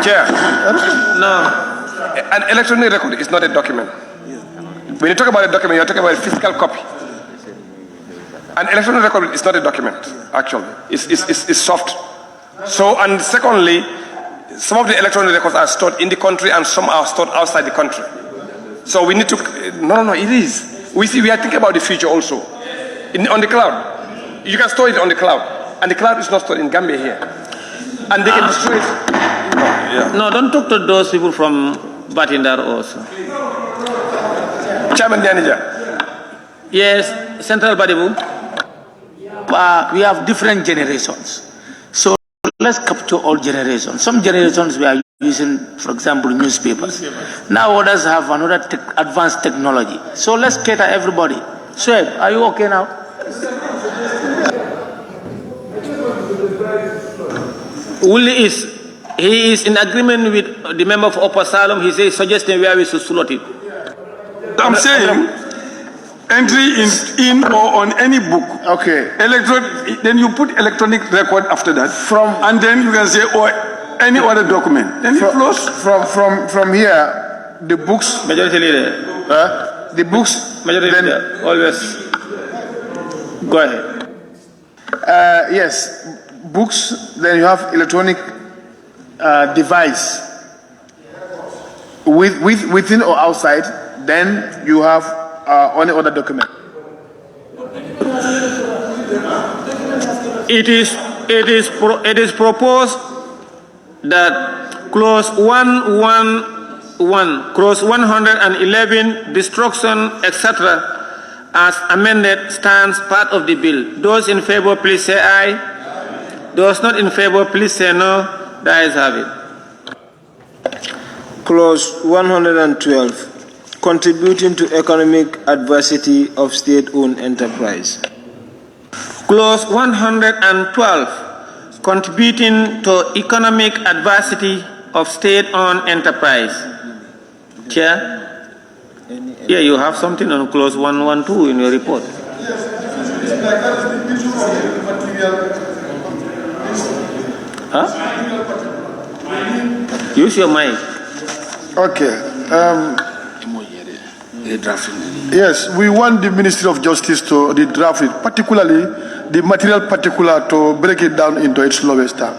Chair. No. An electronic record is not a document. When you talk about a document, you're talking about a physical copy. An electronic record is not a document, actually. It's soft. So, and secondly, some of the electronic records are stored in the country and some are stored outside the country. So we need to, no, it is. We are thinking about the future also. On the cloud. You can store it on the cloud. And the cloud is not stored in Gambia here. And they can destroy it. No, don't talk to those people from Batindar also. Chairman Manager. Yes, Central Badibu. We have different generations. So let's capture all generations. Some generations we are using, for example, newspapers. Now others have another advanced technology. So let's cater everybody. Shoaib, are you okay now? He is in agreement with the member of Upper Salem. He says suggesting where we should slot it. I'm saying entry in or on any book. Okay. Then you put electronic record after that. And then you can say or any other document. Then it flows. From here, the books. Majority leader. The books. Majority leader. Always. Go ahead. Yes, books. Then you have electronic device within or outside. Then you have only other document. It is proposed that clause 111, clause 111, destruction, etc., as amended, stands part of the bill. Those in favor, please say aye. Those not in favor, please say no. The ayes have it. Clause 112, contributing to economic adversity of state-owned enterprise. Clause 112, contributing to economic adversity of state-owned enterprise. Chair? Yeah, you have something on clause 112 in your report. Huh? Use your mic. Okay. Yes, we want the Ministry of Justice to redraft it, particularly the material particular, to break it down into its lowest term.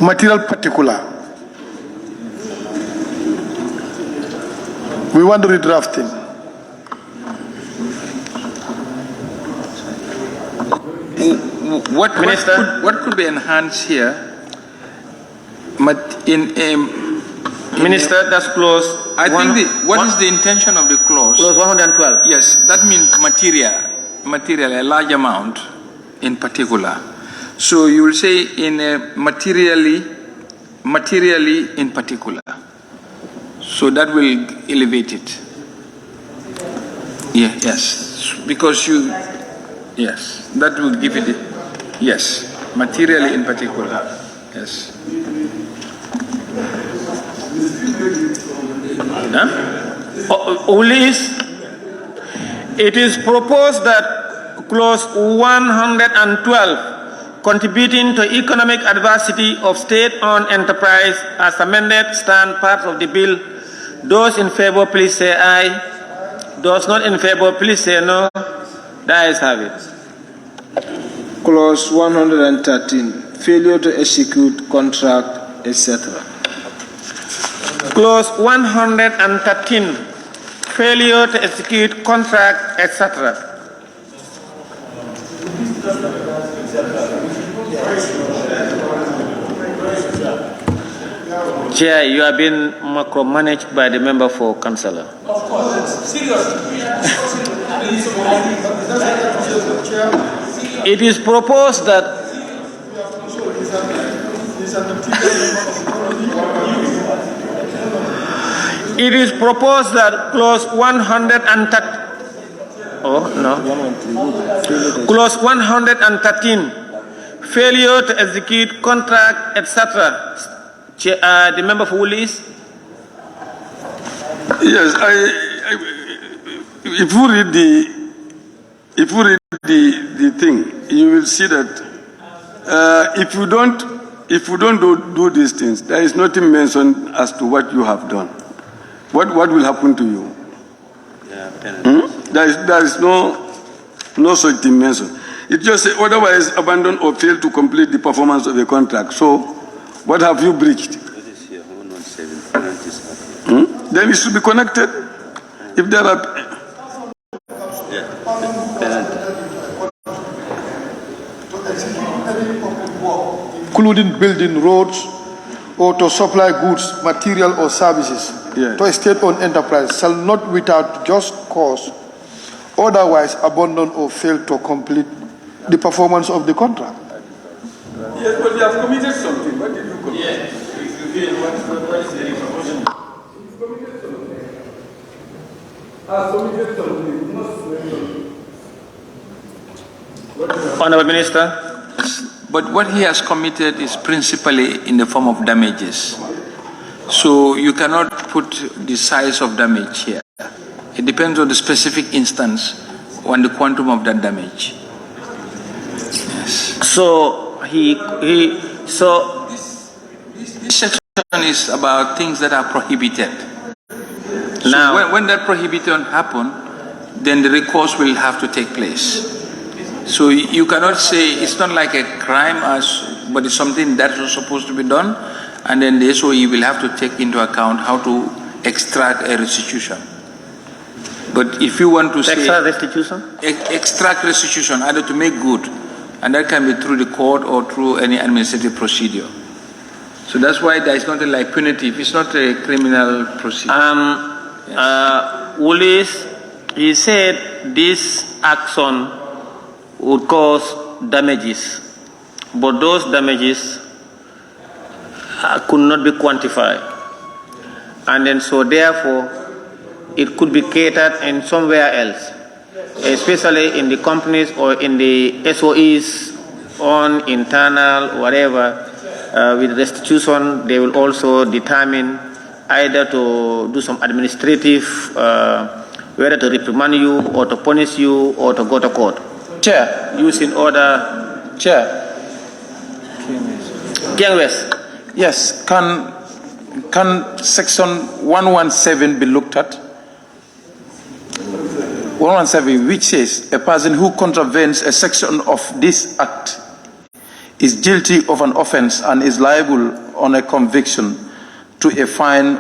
Material particular. We want the redrafting. What could be enhanced here? Minister, that's clause. What is the intention of the clause? Clause 112. Yes, that means material, a large amount in particular. So you will say in a materially in particular. So that will elevate it. Yeah, yes, because yes, that will give it. Yes, materially in particular. Yes. It is proposed that clause 112, contributing to economic adversity of state-owned enterprise as amended, stand part of the bill. Those in favor, please say aye. Those not in favor, please say no. The ayes have it. Clause 113, failure to execute contract, etc. Clause 113, failure to execute contract, etc. Chair, you have been micromanaged by the member for councillor. Of course, seriously. It is proposed that It is proposed that clause 130. Oh, no. Clause 113, failure to execute contract, etc. The member for Woolies? Yes, if you read the thing, you will see that if you don't do these things, there is nothing mentioned as to what you have done. What will happen to you? There is no such thing mentioned. It just says otherwise abandon or fail to complete the performance of a contract. So, what have you breached? Then it should be connected. If there are including building roads or to supply goods, material or services to a state-owned enterprise shall not without just cause otherwise abandon or fail to complete the performance of the contract. Yes, but you have committed something. What did you commit? Yes. What is the information? Honorable Minister. But what he has committed is principally in the form of damages. So you cannot put the size of damage here. It depends on the specific instance, on the quantum of that damage. Yes. So this section is about things that are prohibited. So now, when that prohibition happens, then the recourse will have to take place. So you cannot say it's not like a crime, but it's something that was supposed to be done, and then the SOE will have to take into account how to extract a restitution. But if you want to say extract restitution, either to make good, and that can be through the court or through any administrative procedure. So that's why there is nothing like punitive. It's not a criminal procedure. Woolies, he said this action would cause damages, but those damages could not be quantified. And then so therefore, it could be catered in somewhere else, especially in the companies or in the SOEs on internal, whatever, with restitution, they will also determine either to do some administrative, whether to reprimand you or to punish you or to go to court. Chair. Using order. Chair. West. Yes. Can section 117 be looked at? 117, which says a person who contravenes a section of this act is guilty of an offense and is liable on a conviction to a fine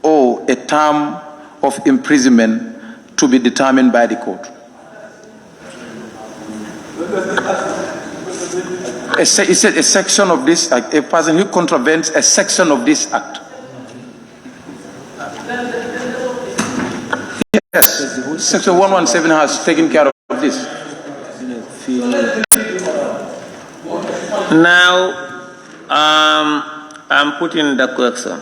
or a term of imprisonment to be determined by the court. It said a section of this act, a person who contravenes a section of this act. Yes, section 117 has taken care of this. Now, I'm putting the question.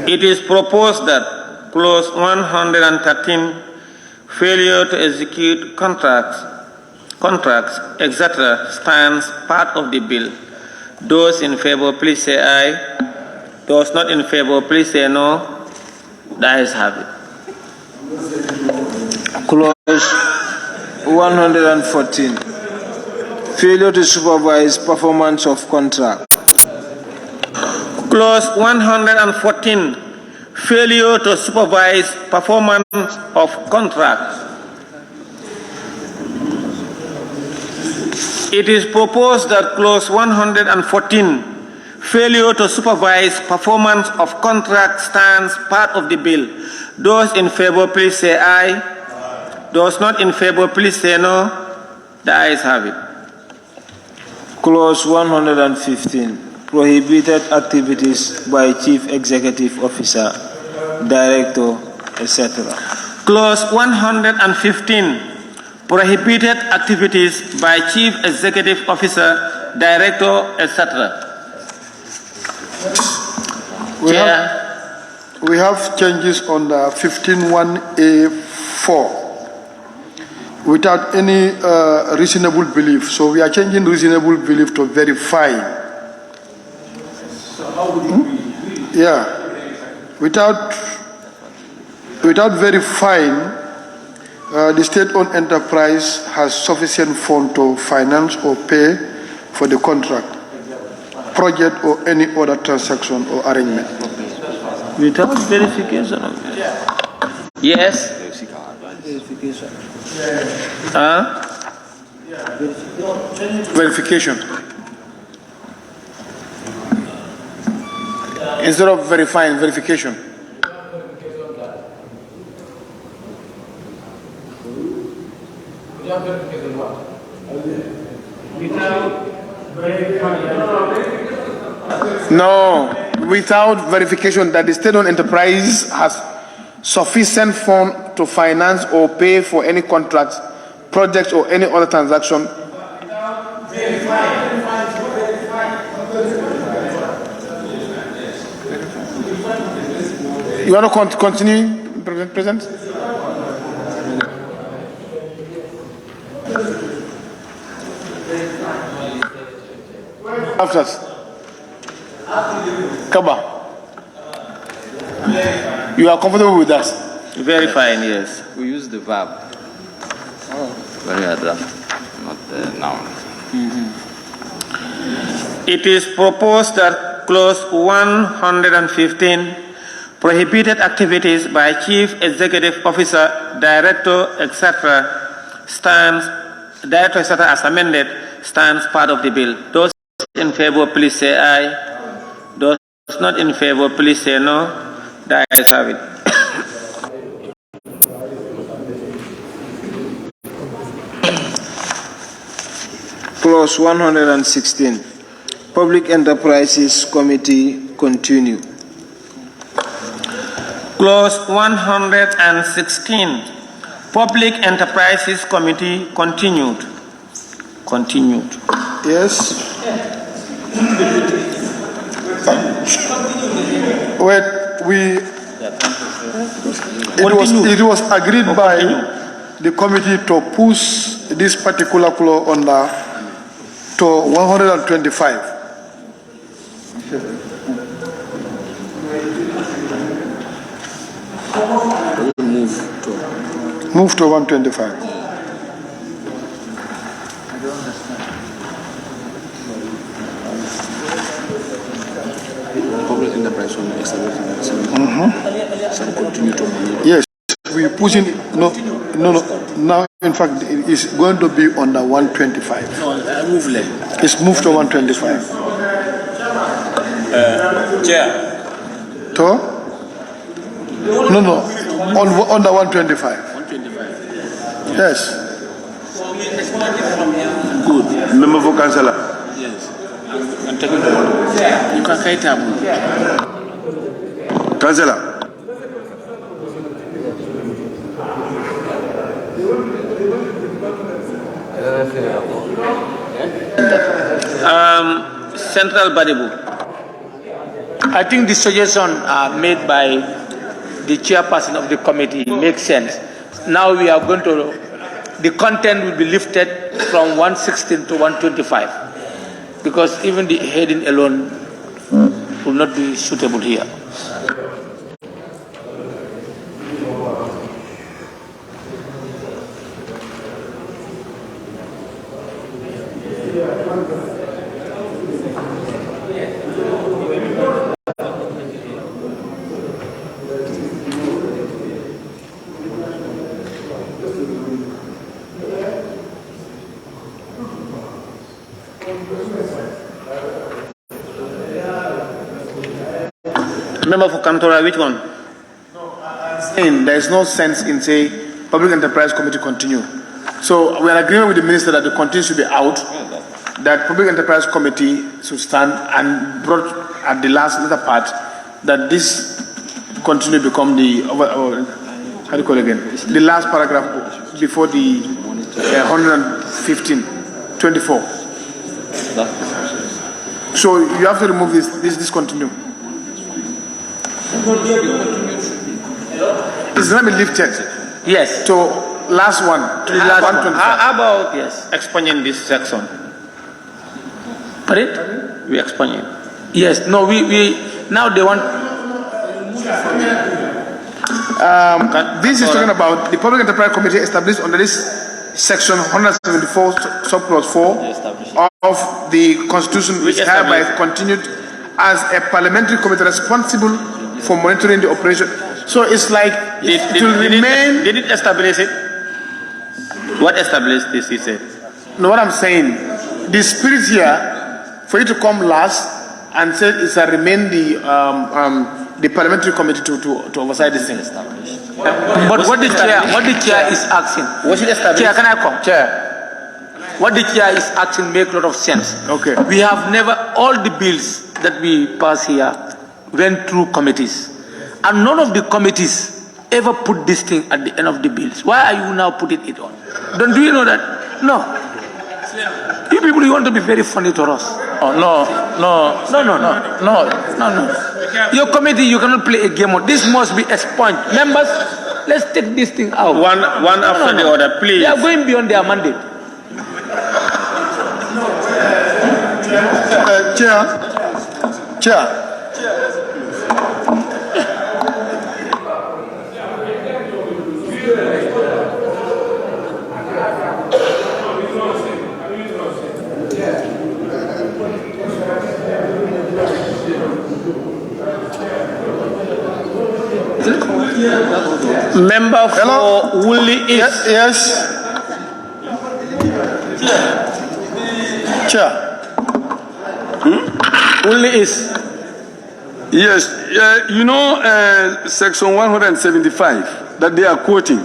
It is proposed that clause 113, failure to execute contracts, etc., stands part of the bill. Those in favor, please say aye. Those not in favor, please say no. The ayes have it. Clause 114. Failure to supervise performance of contract. Clause 114. Failure to supervise performance of contract. It is proposed that clause 114, failure to supervise performance of contract, stands part of the bill. Those in favor, please say aye. Those not in favor, please say no. The ayes have it. Clause 115. Prohibited activities by Chief Executive Officer, Director, etc. Clause 115. Prohibited activities by Chief Executive Officer, Director, etc. We have changes on the 15(1)(a)(4) without any reasonable belief. So we are changing reasonable belief to verifying. So how would it be? Yeah. Without verifying, the state-owned enterprise has sufficient fund to finance or pay for the contract, project, or any other transaction or arrangement. Without verification of it. Yes. Verification. Verification. Instead of verifying, verification. No, without verification that the state-owned enterprise has sufficient fund to finance or pay for any contracts, projects, or any other transaction. You want to continue, President? After us. Kaba. You are comfortable with that? Verifying, yes. We use the verb. When we are draft, not the noun. It is proposed that clause 115, prohibited activities by chief executive officer, director, etc., as amended, stands part of the bill. Those in favor, please say aye. Those not in favor, please say no. The ayes have it. Clause 116. Public Enterprises Committee continue. Clause 116. Public Enterprises Committee continued. Continued. Yes. Wait, it was agreed by the committee to push this particular clause on to 125. Move to 125. Public enterprise on Yes, we're pushing. No. Now, in fact, it's going to be on the 125. No, move left. It's moved to 125. Chair. To? No. On the 125. 125. Yes. Good. Member for Councillor. Yes. I'm taking the order. You can kite up. Councillor. Central Badibu. I think the suggestion made by the chairperson of the committee makes sense. Now we are going to, the content will be lifted from 116 to 125, because even the heading alone will not be suitable here. Member for Kantora, which one? There is no sense in say Public Enterprise Committee continue. So we are agreeing with the minister that the content should be out, that Public Enterprise Committee should stand, and brought at the last little part that this continue to become the how do you call it again? The last paragraph before the 124. So you have to remove this continue. It's going to be lifted. Yes. To last one. To the last one. How about yes, expunging this section? Pardon? We expunging. Yes. No, we now they want. This is talking about the Public Enterprise Committee established under this section 174 subclause 4 of the Constitution, which hereby continued as a parliamentary committee responsible for monitoring the operation. So it's like it will remain. Did it establish it? What established this? He said. No, what I'm saying, the spirit here for you to come last and say it's a remain the parliamentary committee to oversight this thing. But what the chair is asking. Was it established? Chair, can I come? Chair. What the chair is asking makes a lot of sense. Okay. We have never, all the bills that we pass here went through committees. And none of the committees ever put this thing at the end of the bills. Why are you now putting it on? Do you know that? No. You people, you want to be very funny to us. Oh, no. Your committee, you cannot play a game. This must be expunged. Members, let's take this thing out. One after the other, please. They are going beyond their mandate. Chair. Member for Woolly East. Yes. Chair. Woolly East. Yes, you know section 175 that they are quoting,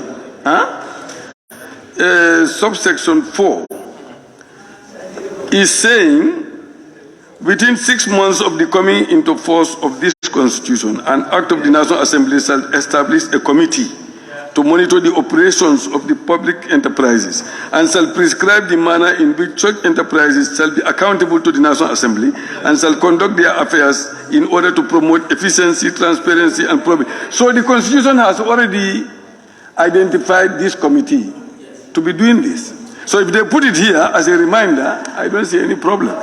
subsection 4 is saying within 6 months of the coming into force of this constitution, an act of the National Assembly shall establish a committee to monitor the operations of the public enterprises and shall prescribe the manner in which such enterprises shall be accountable to the National Assembly and shall conduct their affairs in order to promote efficiency, transparency, and probity. So the Constitution has already identified this committee to be doing this. So if they put it here as a reminder, I don't see any problem.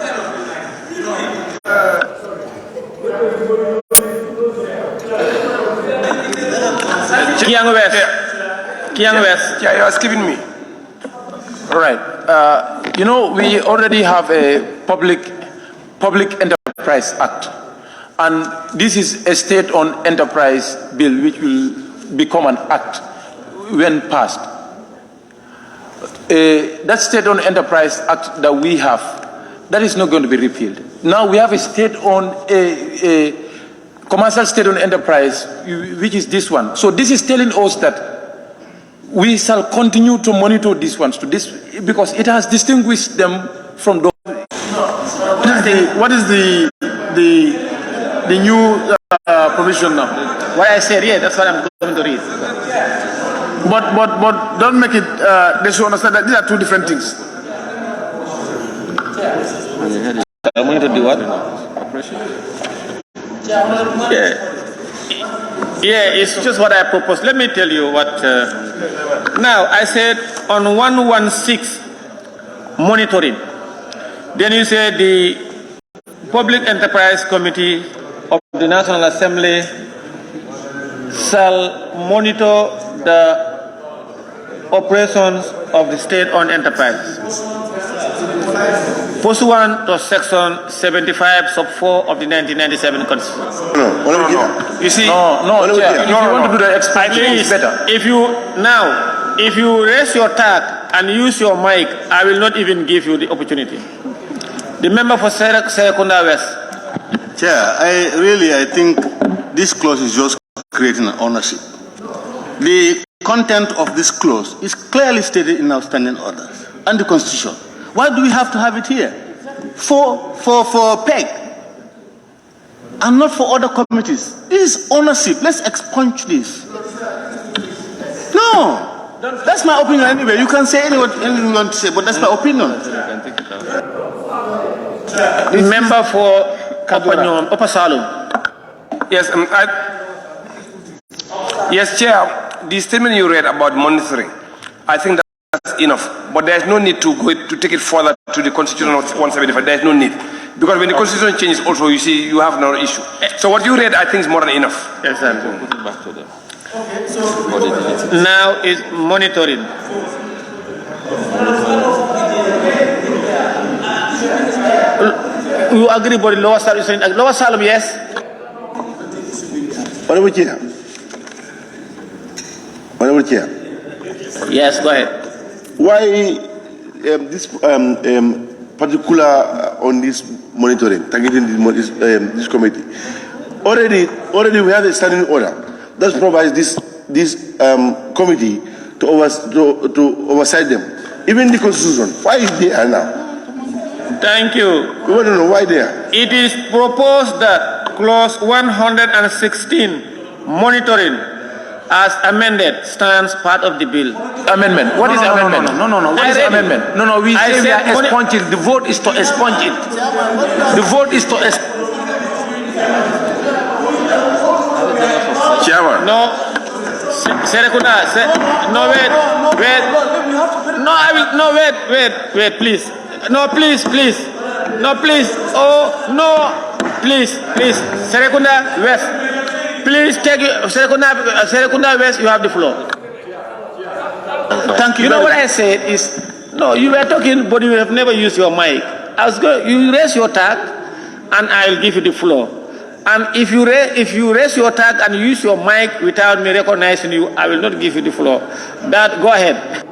Yeah, you are skipping me. All right. You know, we already have a public enterprise act, and this is a state-owned enterprise bill which will become an act when passed. That state-owned enterprise act that we have, that is not going to be repealed. Now we have a state-owned, commercial state-owned enterprise, which is this one. So this is telling us that we shall continue to monitor these ones to this, because it has distinguished them from those. What is the new provision now? What I said, yeah, that's what I'm going to read. But don't make it. They should understand that these are two different things. I'm going to do what? Yeah, it's just what I proposed. Let me tell you what. Now, I said on 116, monitoring. Then you said the Public Enterprise Committee of the National Assembly shall monitor the operations of the state-owned enterprise. Pursuant to Section 75, Sub 4 of the 1997 Constitution. No. You see, if you want to do the explanation, it's better. If you raise your tag and use your mic, I will not even give you the opportunity. The member for Serekunda West. Chair, I think this clause is just creating an ownership. The content of this clause is clearly stated in our standing orders and the Constitution. Why do we have to have it here? For PEG and not for other committees. This is ownership. Let's expunge this. No. That's my opinion anyway. You can say anything you want to say, but that's my opinion. Member for Upper Salum. Yes, Yes, Chair. The statement you read about monitoring, I think that's enough. But there's no need to go to take it further to the Constitution of 175. There's no need. Because when the Constitution changes also, you see, you have another issue. So what you read, I think, is more than enough. Exactly. Now is monitoring. You agree about the lower salary? Lower salary, yes? Honorable Chair. Honorable Chair. Yes, go ahead. Why this particular on this monitoring, targeting this committee? Already we have a standing order that provides this committee to oversight them. Even the Constitution. Why is there now? Thank you. We want to know why there. It is proposed that clause 116, monitoring, as amended, stands part of the bill. Amendment. What is amendment? No. What is amendment? No. We say we are expunging. The vote is to expunge it. The vote is to Chairman. No. Serekunda. No, wait. No, I will. No, wait, please. No, please. No, please. Oh, no. Please. Serekunda West. Please take Serekunda West, you have the floor. Thank you. You know what I said is, no, you were talking, but you have never used your mic. You raise your tag, and I'll give you the floor. And if you raise your tag and use your mic without me recognizing you, I will not give you the floor. Go ahead.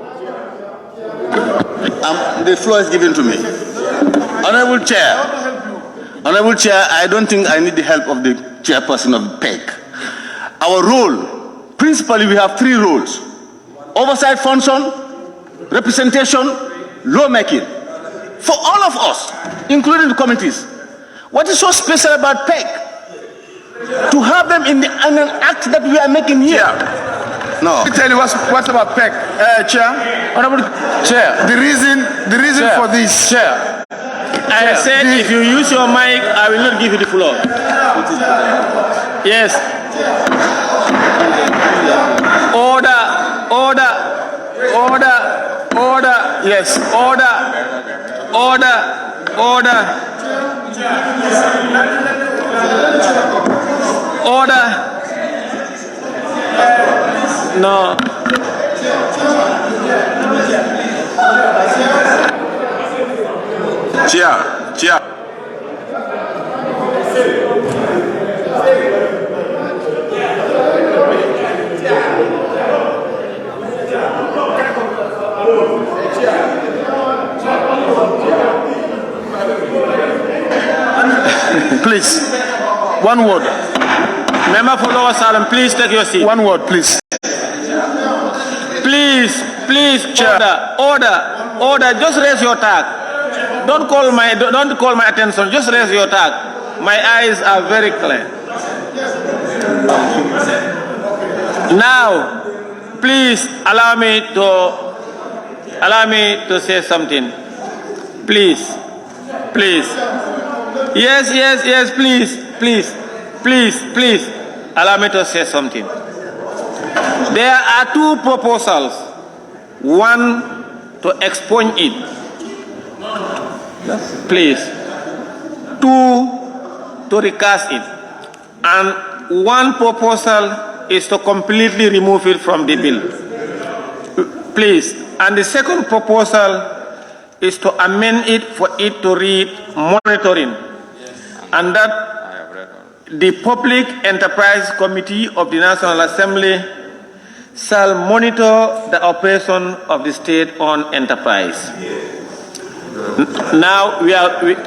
The floor is given to me. Honorable Chair, I don't think I need the help of the chairperson of 𝒃. Our role, principally we have three roles: oversight function, representation, lawmaking. For all of us, including the committees. What is so special about 𝒃? To have them in an act that we are making here. No. Let me tell you what's about 𝒃, Chair. Honorable Chair. The reason Chair. For this, Chair. I said if you use your mic, I will not give you the floor. Yes. Order. Yes. Order. No. Chair. Please, one word. Member for Lower Salem, please take your seat. One word, please. Please, Chair. Order. Just raise your tag. Don't call my attention. Just raise your tag. My eyes are very clear. Now, please allow me to say something. Please. Yes, please. Allow me to say something. There are two proposals. One, to expunge it. Please. Two, to recast it. And one proposal is to completely remove it from the bill. Please. And the second proposal is to amend it for it to read monitoring. And that the Public Enterprise Committee of the National Assembly shall monitor the operation of the state-owned enterprise. Now no, please,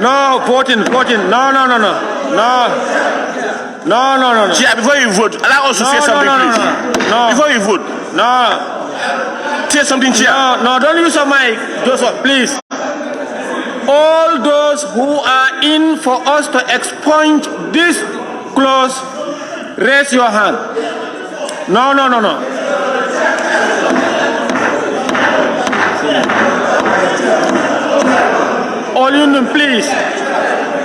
no, voting, no. Chair, before you vote, allow us to say something, please. No. Before you vote. No. Say something, Chair. No, don't use your mic, Joseph, please. All those who are in for us to expunge this clause, raise your hand. No. All union, please.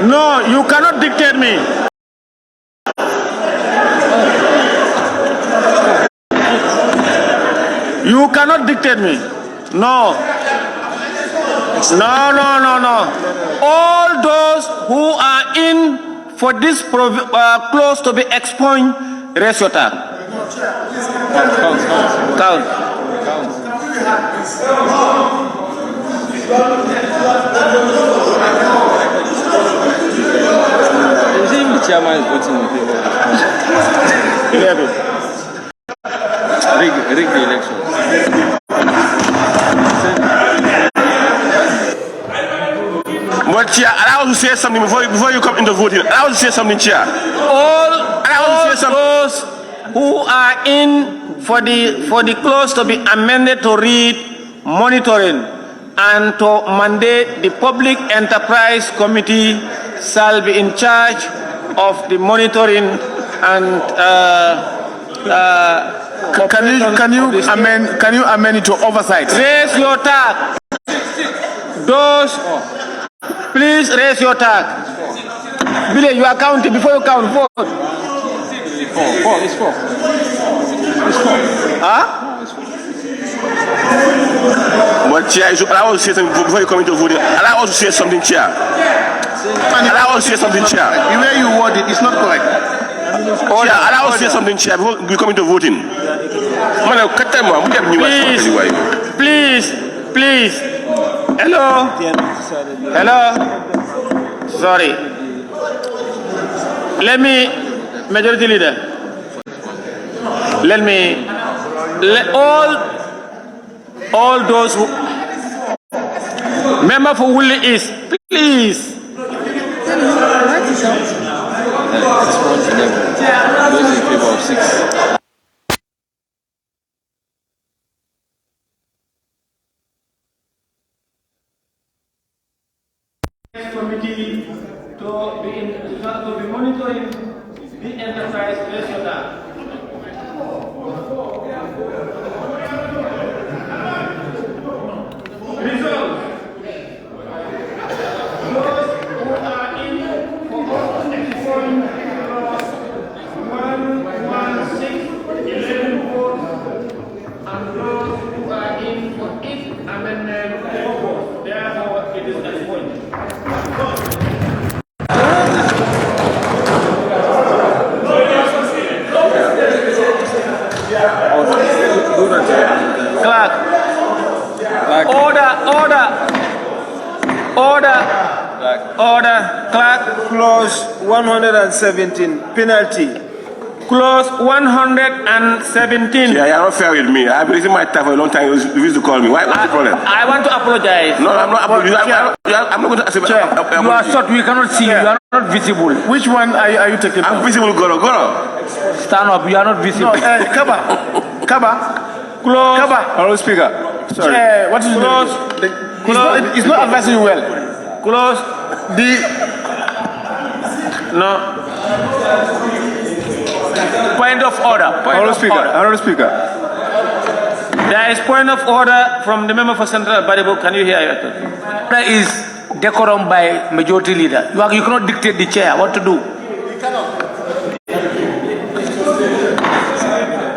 No, you cannot dictate me. You cannot dictate me. No. No. All those who are in for this clause to be expunge, raise your hand. Count. The chairman is voting in favor of this. Rig the election. But Chair, allow us to say something before you come into voting. Allow us to say something, Chair. All those who are in for the clause to be amended to read monitoring and to mandate the Public Enterprise Committee shall be in charge of the monitoring and Can you amend it to oversight? Raise your tag. Those, please raise your tag. Billy, you are counting before you count. Vote. It's four. Huh? But Chair, you should allow us to say something before you come into voting. Allow us to say something, Chair. Allow us to say something, Chair. The way you word it is not correct. Chair, allow us to say something, Chair, before we come into voting. Please. Hello. Sorry. Let me, Majority Leader. Let all those who member for Woolley East, please. Those in favor of 6. Committee to be monitoring the enterprise national. Results. Those who are in for exporting 11611 votes, and those who are in for each amendment 4 votes. Therefore, it is expunge. Clerk. Order. Clerk. Clause 117, penalty. Clause 117. Yeah, you're not fair with me. I've been raising my time for a long time. You refuse to call me. What's the problem? I want to apologize. No, I'm not apologizing. I'm not going to accept. You are short. We cannot see you. You are not visible. Which one are you taking? I'm visible, Goro. Stand up. You are not visible. No, Kaba. Close. Hello, Speaker. Sorry. What is close? It's not advising you well. Close. No. Point of order. Hello, Speaker. There is point of order from the member for Central Baribo. Can you hear it? That is decorum by majority leader. You cannot dictate the chair what to do.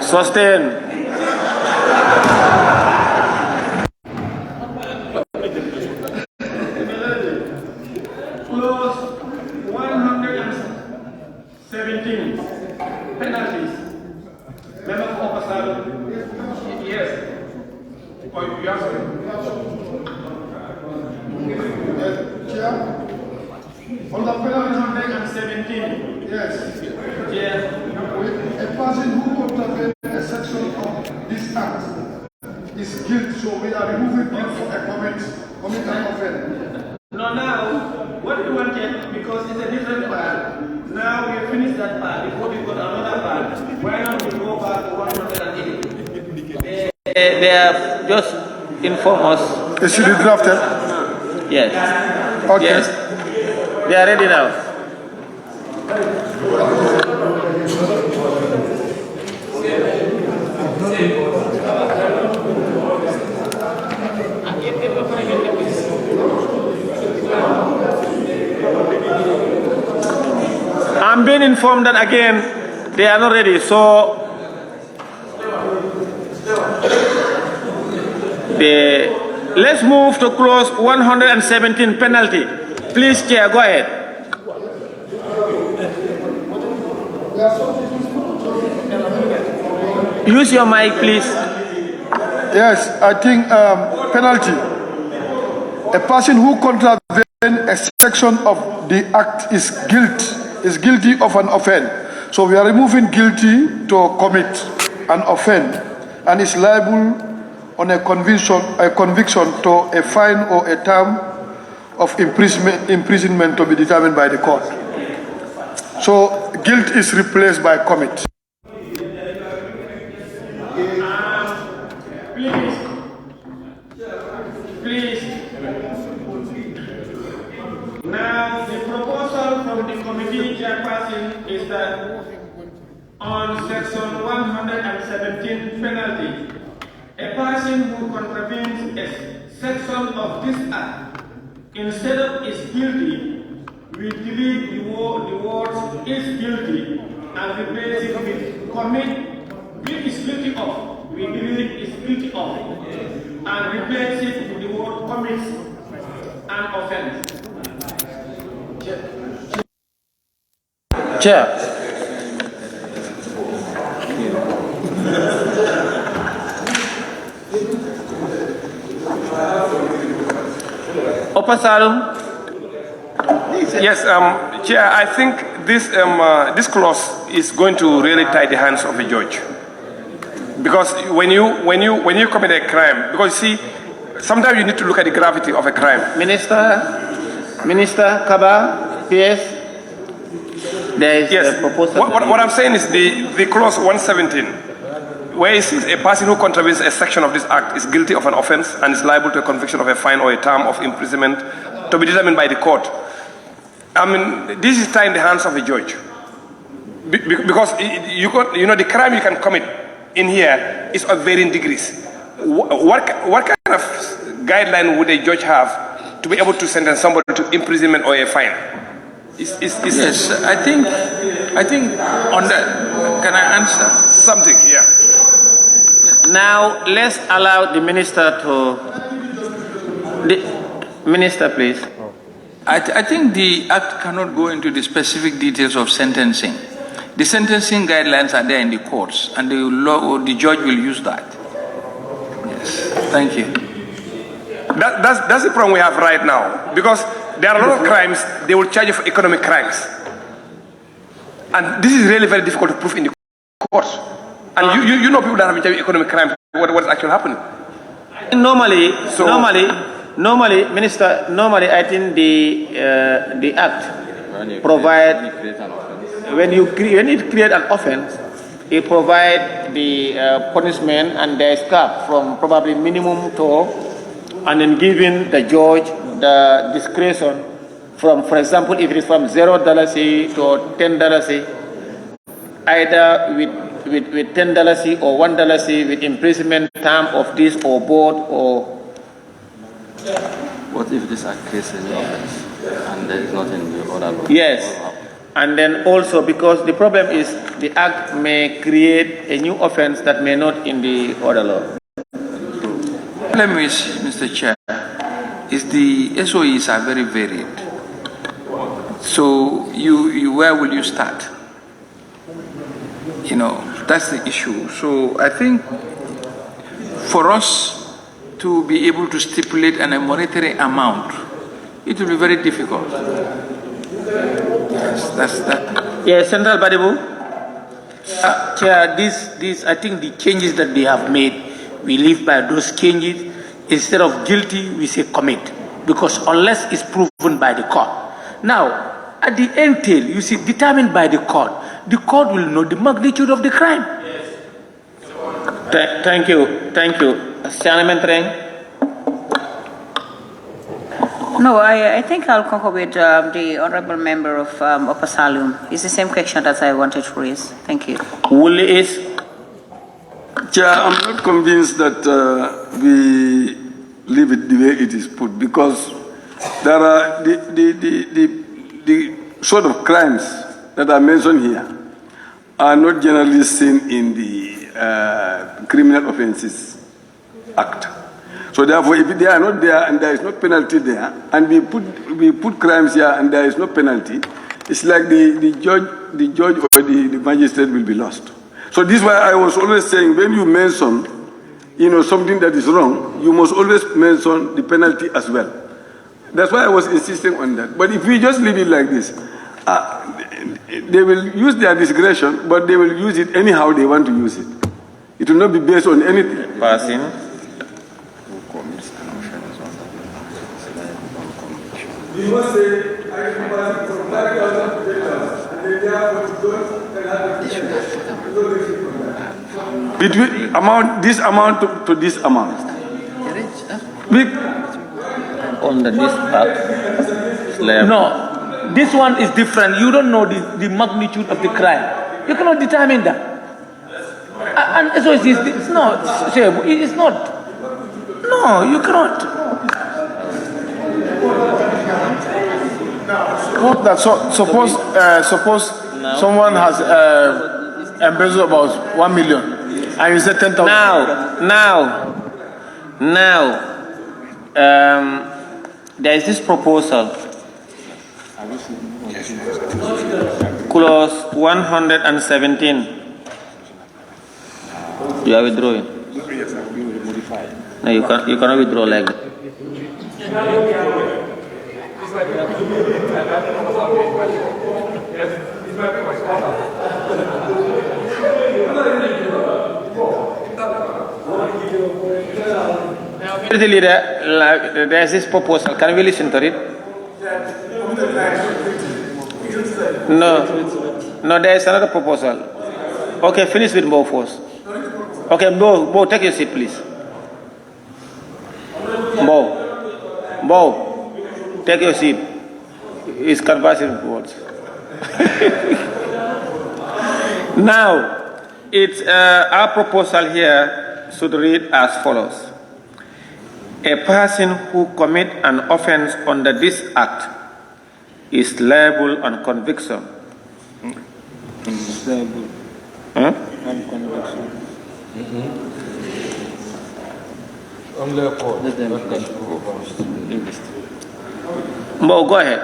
Sustain. Clause 117. Penalties. Member for Oversight. Yes. Chair, on the penalty 117. Yes. Yeah. A person who contravened a section of this act is guilty, so we are removing guilt for a commit an offense. No, now, what we wanted, because it's a different part, now we have finished that part, before we got another part, why not we go back to 180? They have just informed us. It should be drafted? Yes. Okay. Yes. They are ready now. I'm being informed that again they are not ready. So let's move to clause 117 penalty. Please, Chair, go ahead. Use your mic, please. Yes, I think penalty. A person who contravenes a section of the act is guilty of an offense. So we are removing guilty to commit an offense and is liable on a conviction to a fine or a term of imprisonment to be determined by the court. So guilt is replaced by commit. Please. Now, the proposal from the committee chairperson is that on section 117 penalty, a person who contravenes a section of this act, instead of is guilty, we delete the words is guilty and replace it with commit, which is guilty of. We delete is guilty of and replace it with the word commits an offense. Chair. Opasalum. Yes, Chair, I think this clause is going to really tie the hands of a judge. Because when you commit a crime, because you see, sometimes you need to look at the gravity of a crime. Minister Kaba, PS. There is a proposal. What I'm saying is the clause 117, where it says a person who contravenes a section of this act is guilty of an offense and is liable to a conviction of a fine or a term of imprisonment to be determined by the court. I mean, this is tying the hands of a judge. Because the crime you can commit in here is of varying degrees. What kind of guideline would a judge have to be able to sentence somebody to imprisonment or a fine? Yes, I think on that, can I answer? Something, yeah. Now, let's allow the minister Minister, please. I think the Act cannot go into the specific details of sentencing. The sentencing guidelines are there in the courts, and the judge will use that. Yes, thank you. That's the problem we have right now, because there are a lot of crimes, they will charge you for economic crimes. And this is really very difficult to prove in the courts. And you know people that have been charged with economic crimes, what is actually happening? Normally, Minister, I think the Act provide, when it create an offense, it provide the punishment and the cap from probably minimum to, and then giving the judge the discretion from, for example, if it is from $0 to $10, either with $10 or $1 with imprisonment term of this or both or. What if this occurs in the offense and there is not in the order law? Yes, and then also because the problem is the Act may create a new offense that may not in the order law. The problem is, Mr. Chair, is the SOEs are very varied. So where will you start? That's the issue. So I think for us to be able to stipulate a monetary amount, it will be very difficult. Yes, that's that. Yes, Central Badibu. Chair, I think the changes that they have made, we live by those changes. Instead of guilty, we say commit, because unless it's proven by the court. Now, at the end tail, you see, determined by the court will know the magnitude of the crime. Thank you. No, I think I'll concur with the honorable member of Opasalum. It's the same question that I wanted to raise. Thank you. Chair, I'm not convinced that we leave it the way it is put, because there are the sort of crimes that are mentioned here are not generally seen in the Criminal Offences Act. So therefore, if they are not there and there is no penalty there, and we put crimes here and there is no penalty, it's like the judge or the magistrate will be lost. So this is why I was always saying, when you mention, something that is wrong, you must always mention the penalty as well. That's why I was insisting on that. But if we just leave it like this, they will use their discretion, but they will use it anyhow they want to use it. It will not be based on anything. Passing. You must say, I can pass from 5,000 to 10,000, and then therefore don't between this amount to this amount. On this slab. No, this one is different. You don't know the magnitude of the crime. You cannot determine that. And so it's not. It is not. No, you cannot. That suppose someone has embezzled about 1 million, and you say 10,000. Now, there is this proposal, clause 117. You are withdrawing. No, you cannot withdraw like that. The leader, there is this proposal. Can we listen to it? No, there is another proposal. Okay, finish with Bo first. Okay, Bo, take your seat, please. Bo, take your seat. It's conversing words. Now, it's our proposal here should read as follows. A person who commits an offense under this act is liable on conviction. On conviction. Only a court. Mo, go ahead.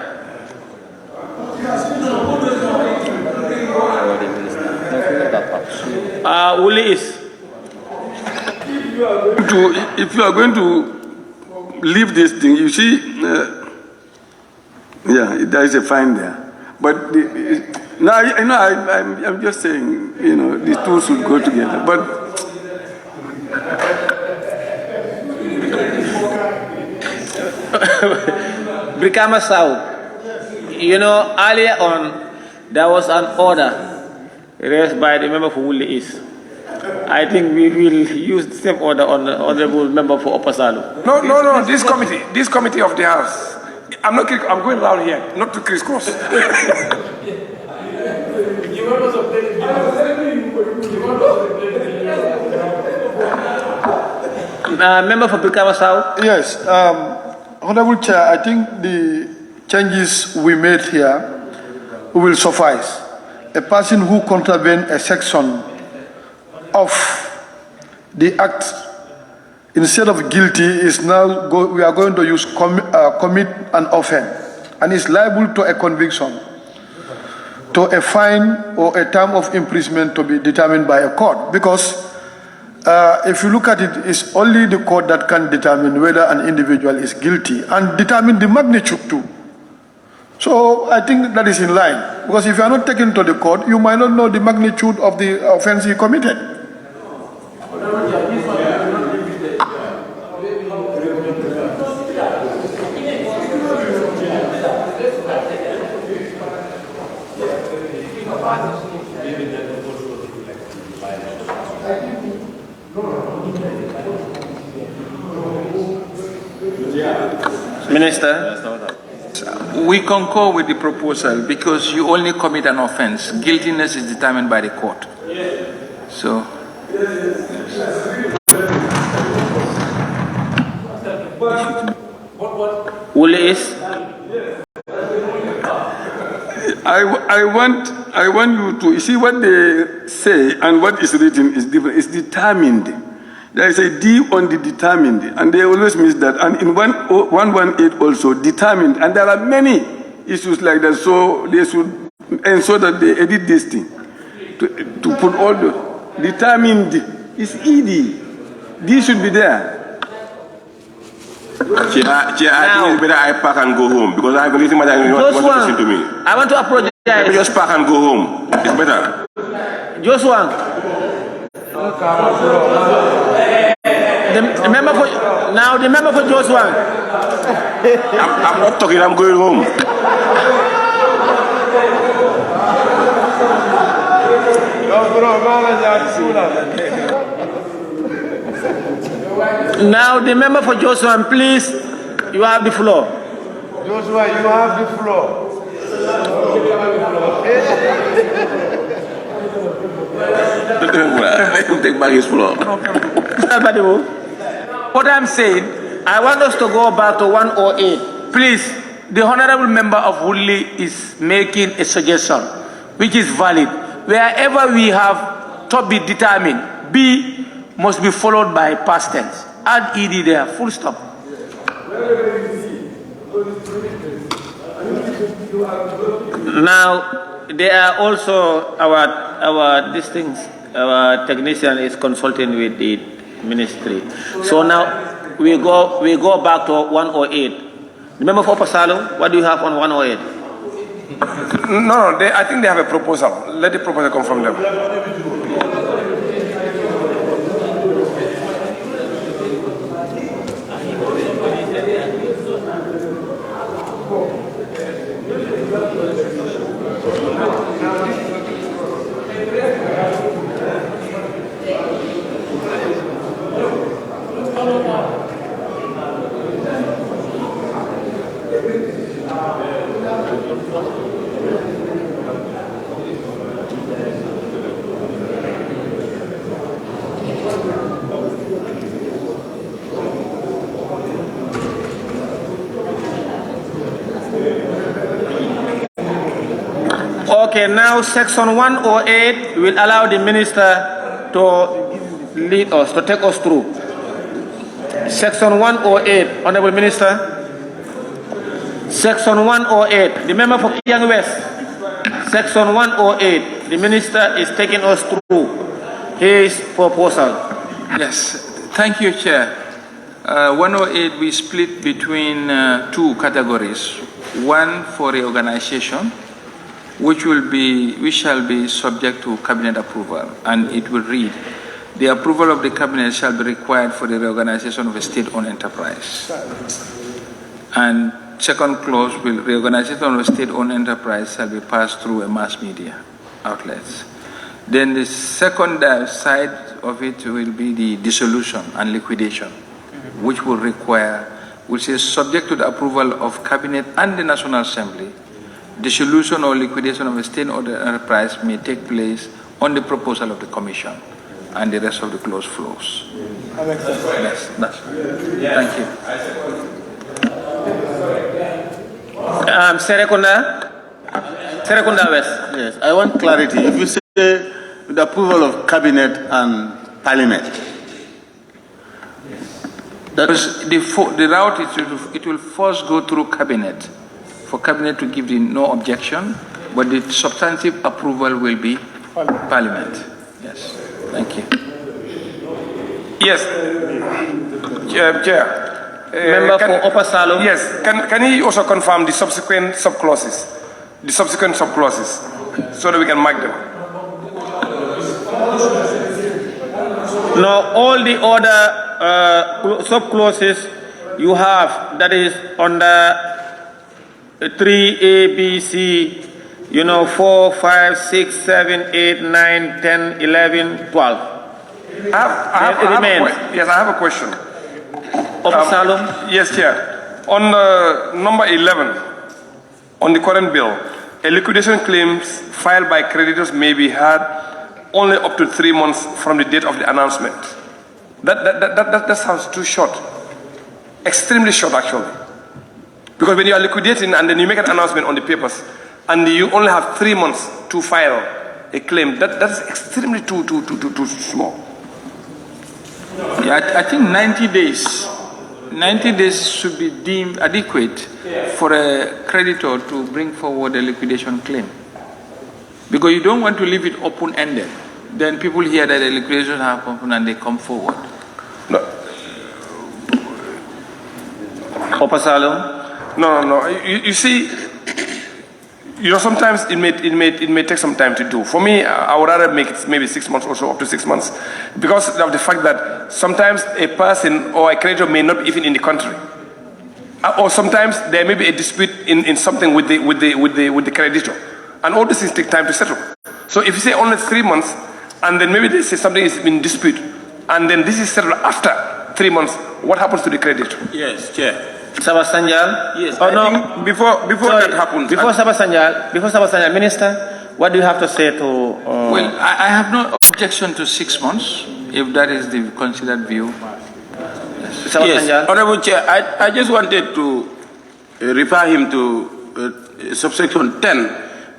Uli is. If you are going to leave this thing, you see, there is a fine there. But now, I'm just saying, the two should go together. But Brikama South, earlier on, there was an order raised by the member for Wuli East. I think we will use the same order on the honorable member for Upper Salu. No, this committee of the House. I'm going around here, not to crisscross. Member for Brikama South? Yes, Honorable Chair, I think the changes we made here will suffice. A person who contravenes a section of the act, instead of guilty, is now we are going to use commit an offense, and is liable to a conviction, to a fine or a term of imprisonment to be determined by a court. Because if you look at it, it's only the court that can determine whether an individual is guilty and determine the magnitude too. So I think that is in line, because if you are not taken to the court, you might not know the magnitude of the offense you committed. Minister? We concur with the proposal because you only commit an offense. Guiltiness is determined by the court. So. Wuli is? I want you to, you see what they say and what is written is different. It's determined. There is a D on the determined, and they always miss that. And in 118 also, determined. And there are many issues like that, so they should ensure that they edit this thing. To put all the determined is ED. D should be there. Chair, I think it's better I pack and go home because I have anything that you want to listen to me. I want to apologize. Let me just pack and go home. It's better. Joshua. The member for Joshua. I'm not talking, I'm going home. Now the member for Joshua, please, you have the floor. Joshua, you have the floor. Take back his floor. What I'm saying, I want us to go back to 108. Please, the honorable member of Woodley is making a suggestion, which is valid. Wherever we have to be determined, B must be followed by past tense. Add ED there, full stop. Now, there are also our technician is consulting with the ministry. So now we go back to 108. Remember for Pasalo, what do you have on 108? No, I think they have a proposal. Let the proposal come from them. Okay, now section 108 will allow the minister to lead us, to take us through. Section 108, Honorable Minister. Section 108, the member for Kiang West. Section 108, the minister is taking us through his proposal. Yes, thank you, Chair. 108 we split between two categories. One for reorganization, which shall be subject to cabinet approval, and it will read: the approval of the cabinet shall be required for the reorganization of a state-owned enterprise. And second clause will: reorganization of a state-owned enterprise shall be passed through a mass media outlets. Then the second side of it will be the dissolution and liquidation, which will say subject to the approval of cabinet and the National Assembly. Dissolution or liquidation of a state-owned enterprise may take place on the proposal of the Commission, and the rest of the clause flows. Yes, that's right. Thank you. Serekunda West. Yes, I want clarity. If you say with the approval of cabinet and parliament, the route it will first go through cabinet, for cabinet to give the no objection, but the substantive approval will be parliament. Yes, thank you. Yes, Chair. Member for Upper Salom. Yes, can he also confirm the subsequent subclauses? The subsequent subclauses, so that we can mark them. Now, all the other subclauses you have, that is under 3A, B, C, 4, 5, 6, 7, 8, 9, 10, 11, 12. I have a question. Yes, Chair. On number 11, on the current bill, a liquidation claims filed by creditors may be had only up to 3 months from the date of the announcement. That sounds too short. Extremely short, actually. Because when you are liquidating and then you make an announcement on the papers, and you only have 3 months to file a claim, that's extremely too small. Yeah, I think 90 days. 90 days should be deemed adequate for a creditor to bring forward a liquidation claim. Because you don't want to leave it open-ended. Then people hear that the liquidation happened and they come forward. No. No. You see, sometimes it may take some time to do. For me, I would rather make it maybe 6 months or so, up to 6 months, because of the fact that sometimes a person or a creditor may not be even in the country, or sometimes there may be a dispute in something with the creditor, and all these things take time to settle. So if you say only 3 months, and then maybe they say something is in dispute, and then this is settled after 3 months, what happens to the creditor? Yes, Chair. Sabasanjal? Yes. Before that happens. Before Sabasanjal, Minister, what do you have to say to... Well, I have no objection to 6 months, if that is the considered view. Yes, Honorable Chair, I just wanted to refer him to subsection 10.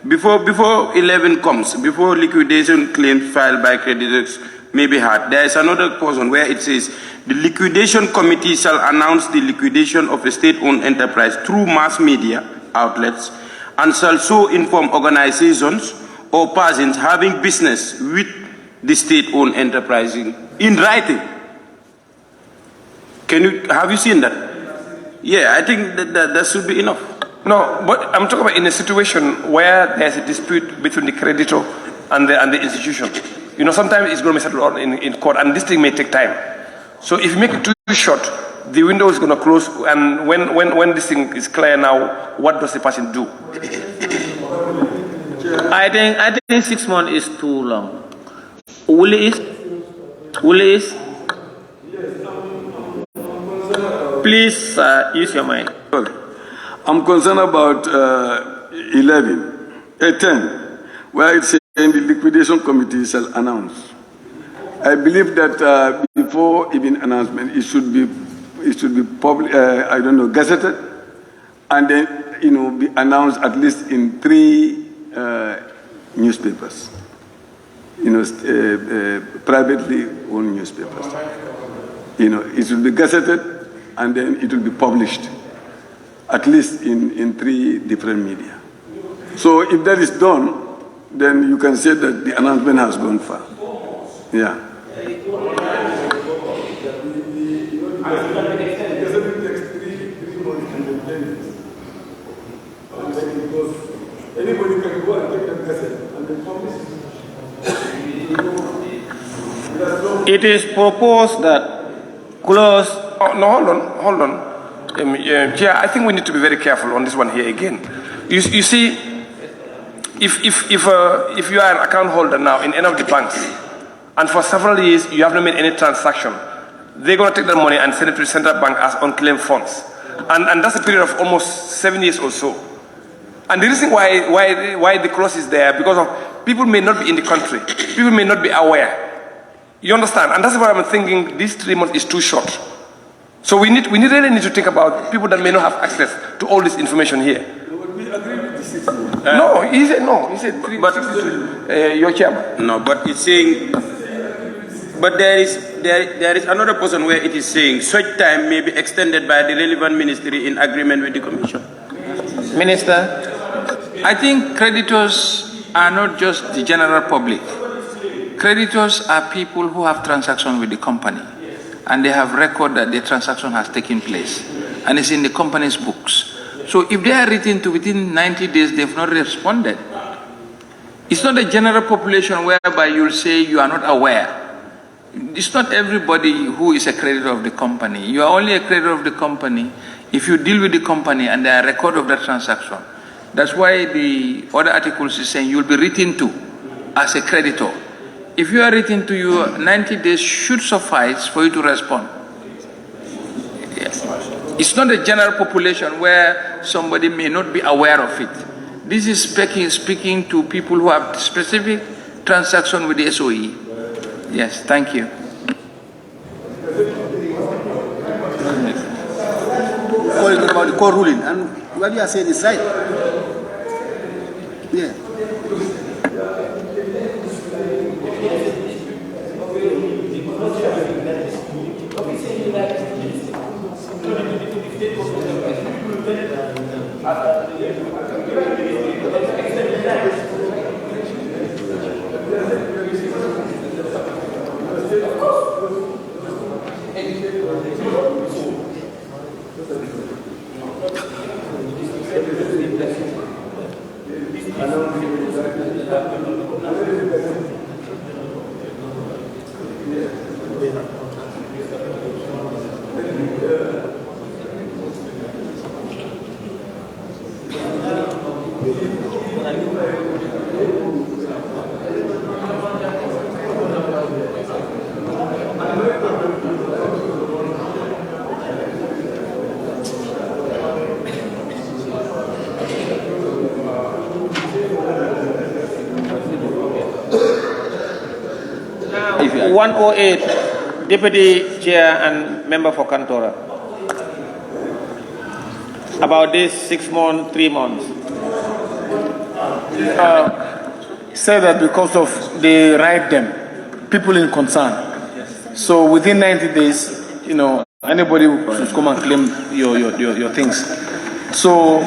Before 11 comes, before liquidation claims filed by creditors may be had, there is another portion where it says, the liquidation committee shall announce the liquidation of a state-owned enterprise through mass media outlets and shall so inform organizations or persons having business with the state-owned enterprise in writing. Have you seen that? Yeah, I think that should be enough. No, but I'm talking about in a situation where there's a dispute between the creditor and the institution. Sometimes it's going to be settled in court, and this thing may take time. So if you make it too short, the window is going to close, and when this thing is clear now, what does the person do? I think 6 months is too long. Uli is? Please use your mind. I'm concerned about 10, where it's saying the liquidation committee shall announce. I believe that before even announcement, it should be public, gazetted, and then be announced at least in 3 newspapers, privately owned newspapers. It should be gazetted, and then it will be published, at least in 3 different media. So if that is done, then you can say that the announcement has gone far. Yeah. Anybody can go and take the gazette and then publish it. It is proposed that close... No, hold on. Yeah, I think we need to be very careful on this one here again. You see, if you are an account holder now in any of the banks, and for several years you have not made any transaction, they're going to take that money and send it to the central bank as unclaimed funds. And that's a period of almost 7 years or so. And the reason why the clause is there, because of people may not be in the country, people may not be aware. You understand? And that's why I'm thinking this 3 months is too short. So we really need to think about people that may not have access to all this information here. We agree with the citizen. No, he said no. He said 362. Your chairman. No, but it's saying. But there is another portion where it is saying such time may be extended by the relevant ministry in agreement with the Commission. Minister, I think creditors are not just the general public. Creditors are people who have transactions with the company, and they have record that the transaction has taken place, and it's in the company's books. So if they are written to within 90 days, they've not responded. It's not a general population whereby you'll say you are not aware. It's not everybody who is a creditor of the company. You are only a creditor of the company if you deal with the company and there are record of that transaction. That's why the other articles is saying you'll be written to as a creditor. If you are written to you, 90 days should suffice for you to respond. Yes. It's not a general population where somebody may not be aware of it. This is speaking to people who have specific transaction with the SOE. Yes, thank you. About the court ruling, and what you are saying is right. Yeah. Now, 108, Deputy Chair and Member for Kantora. About this 6 months, 3 months. Say that because of they write them, people in concern. So within 90 days, you know, anybody should come and claim your things. So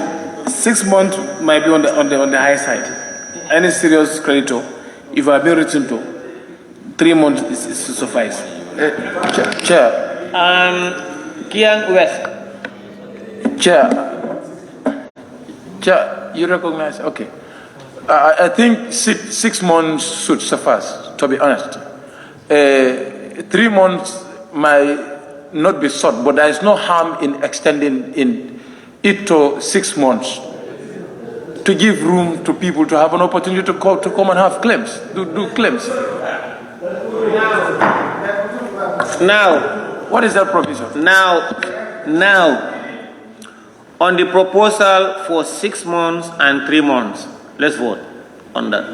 6 months might be on the high side. Any serious creditor, if I have been written to, 3 months is to suffice. Chair. Kiang West. Chair, you recognize? Okay. I think 6 months should suffice, to be honest. 3 months might not be short, but there is no harm in extending it to 6 months to give room to people to have an opportunity to come and have claims, do claims. Now, what is that provision? Now, on the proposal for 6 months and 3 months, let's vote on that.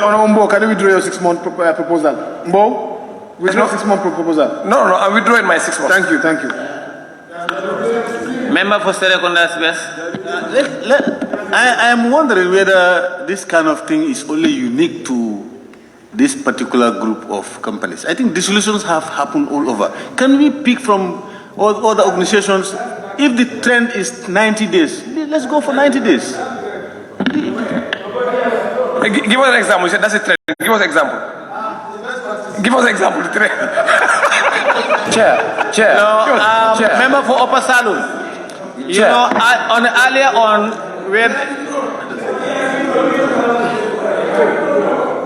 Honorable Mbo, can you withdraw your 6 month proposal? Mbo, withdraw 6 month proposal. No, I'm withdrawing my 6 months. Thank you. Member for Serekondas West. I am wondering whether this kind of thing is only unique to this particular group of companies. I think dissolutions have happened all over. Can we pick from all other organizations? If the trend is 90 days, let's go for 90 days. Give us an example. You said that's a trend. Give us an example. Give us an example. Chair. No, Chair. Member for Upper Salon. You know, earlier on, when...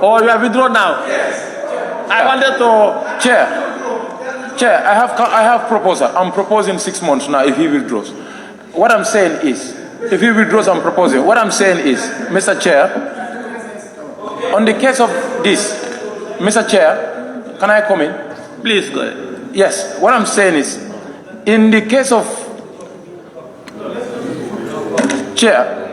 Oh, you have withdrawn now? Yes. I wanted to... Chair, I have proposal. I'm proposing 6 months now if he withdraws. What I'm saying is, if he withdraws, I'm proposing. What I'm saying is, Mr. Chair, on the case of this, Mr. Chair, can I come in? Please go ahead. Yes, what I'm saying is, in the case of Chair,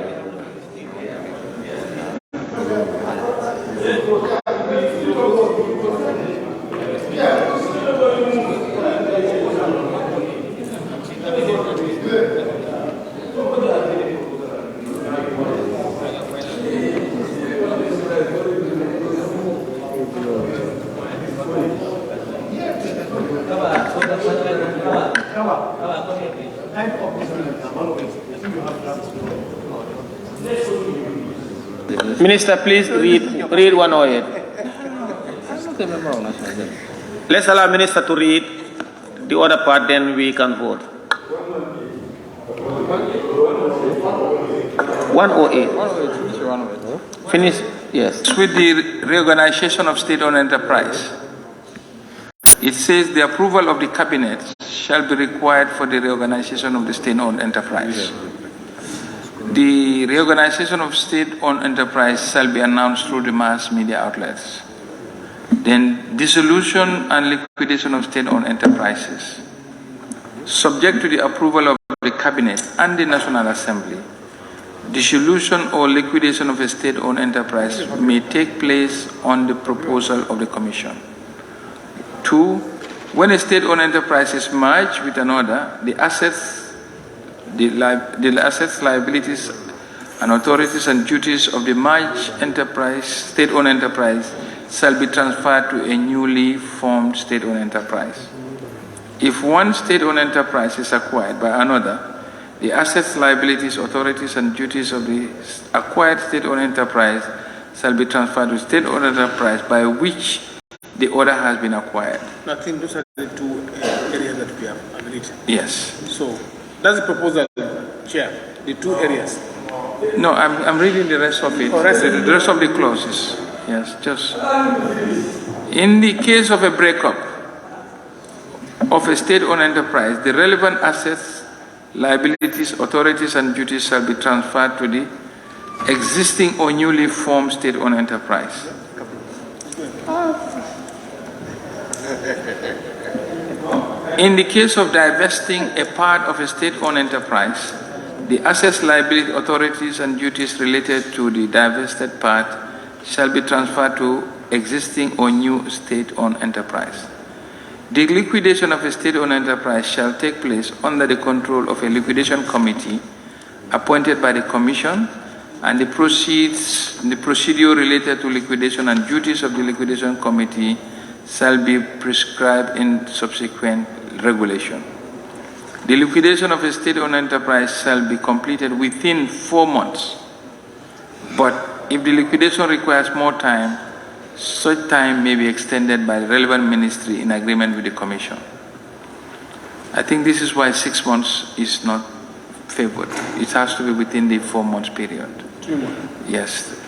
Minister, please read 108. Let's allow Minister to read the other part, then we can vote. 108. Finish. Yes. With the reorganization of state-owned enterprise, it says the approval of the cabinet shall be required for the reorganization of the state-owned enterprise. The reorganization of state-owned enterprise shall be announced through the mass media outlets. Then dissolution and liquidation of state-owned enterprises, subject to the approval of the cabinet and the National Assembly. Dissolution or liquidation of a state-owned enterprise may take place on the proposal of the Commission. 2, When a state-owned enterprise is merged with another, the assets, liabilities, and authorities and duties of the merged enterprise, state-owned enterprise, shall be transferred to a newly formed state-owned enterprise. If one state-owned enterprise is acquired by another, the assets, liabilities, authorities, and duties of the acquired state-owned enterprise shall be transferred to state-owned enterprise by which the other has been acquired. I think those are the two areas that we have agreed. Yes. So that's the proposal, Chair. The two areas. No, I'm reading the rest of it. Oh, the rest of the clauses. Yes, just in the case of a breakup of a state-owned enterprise, the relevant assets, liabilities, authorities, and duties shall be transferred to the existing or newly formed state-owned enterprise. In the case of divesting a part of a state-owned enterprise, the assets, liabilities, authorities, and duties related to the divested part shall be transferred to existing or new state-owned enterprise. The liquidation of a state-owned enterprise shall take place under the control of a liquidation committee appointed by the Commission, and the procedure related to liquidation and duties of the liquidation committee shall be prescribed in subsequent regulation. The liquidation of a state-owned enterprise shall be completed within 4 months, but if the liquidation requires more time, such time may be extended by the relevant ministry in agreement with the Commission. I think this is why 6 months is not favored. It has to be within the 4 months period. 2 months. Yes.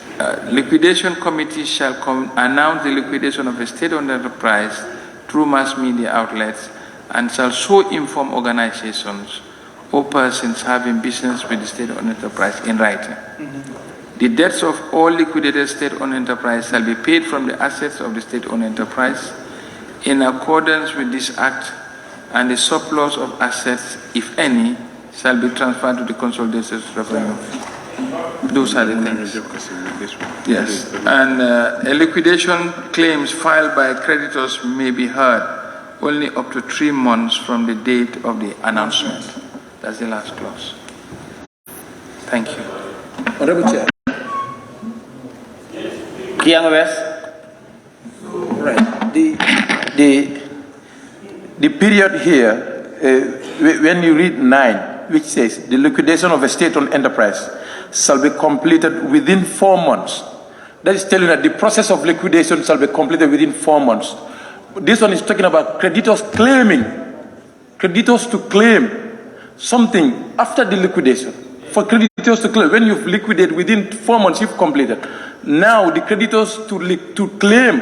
Liquidation committee shall announce the liquidation of a state-owned enterprise through mass media outlets and shall so inform organizations or persons having business with the state-owned enterprise in writing. The debts of all liquidated state-owned enterprise shall be paid from the assets of the state-owned enterprise in accordance with this act, and the surplus of assets, if any, shall be transferred to the consolidated revenue. Those are the things. Yes. And liquidation claims filed by creditors may be heard only up to 3 months from the date of the announcement. That's the last clause. Thank you. Honorable Chair. Right. The period here, when you read 9, which says the liquidation of a state-owned enterprise shall be completed within 4 months. That is telling that the process of liquidation shall be completed within 4 months. This one is talking about creditors to claim something after the liquidation. For creditors to claim, when you've liquidated within 4 months, you've completed. Now the creditors to claim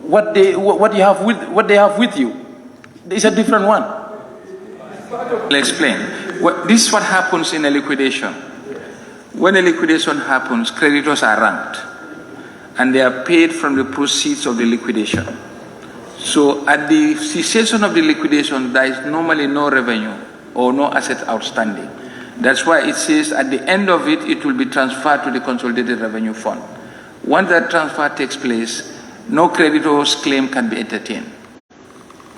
what they have with you. It's a different one. I'll explain. This is what happens in a liquidation. When a liquidation happens, creditors are ranked, and they are paid from the proceeds of the liquidation. So at the cessation of the liquidation, there is normally no revenue or no asset outstanding. That's why it says at the end of it, it will be transferred to the Consolidated Revenue Fund. Once that transfer takes place, no creditor's claim can be entertained.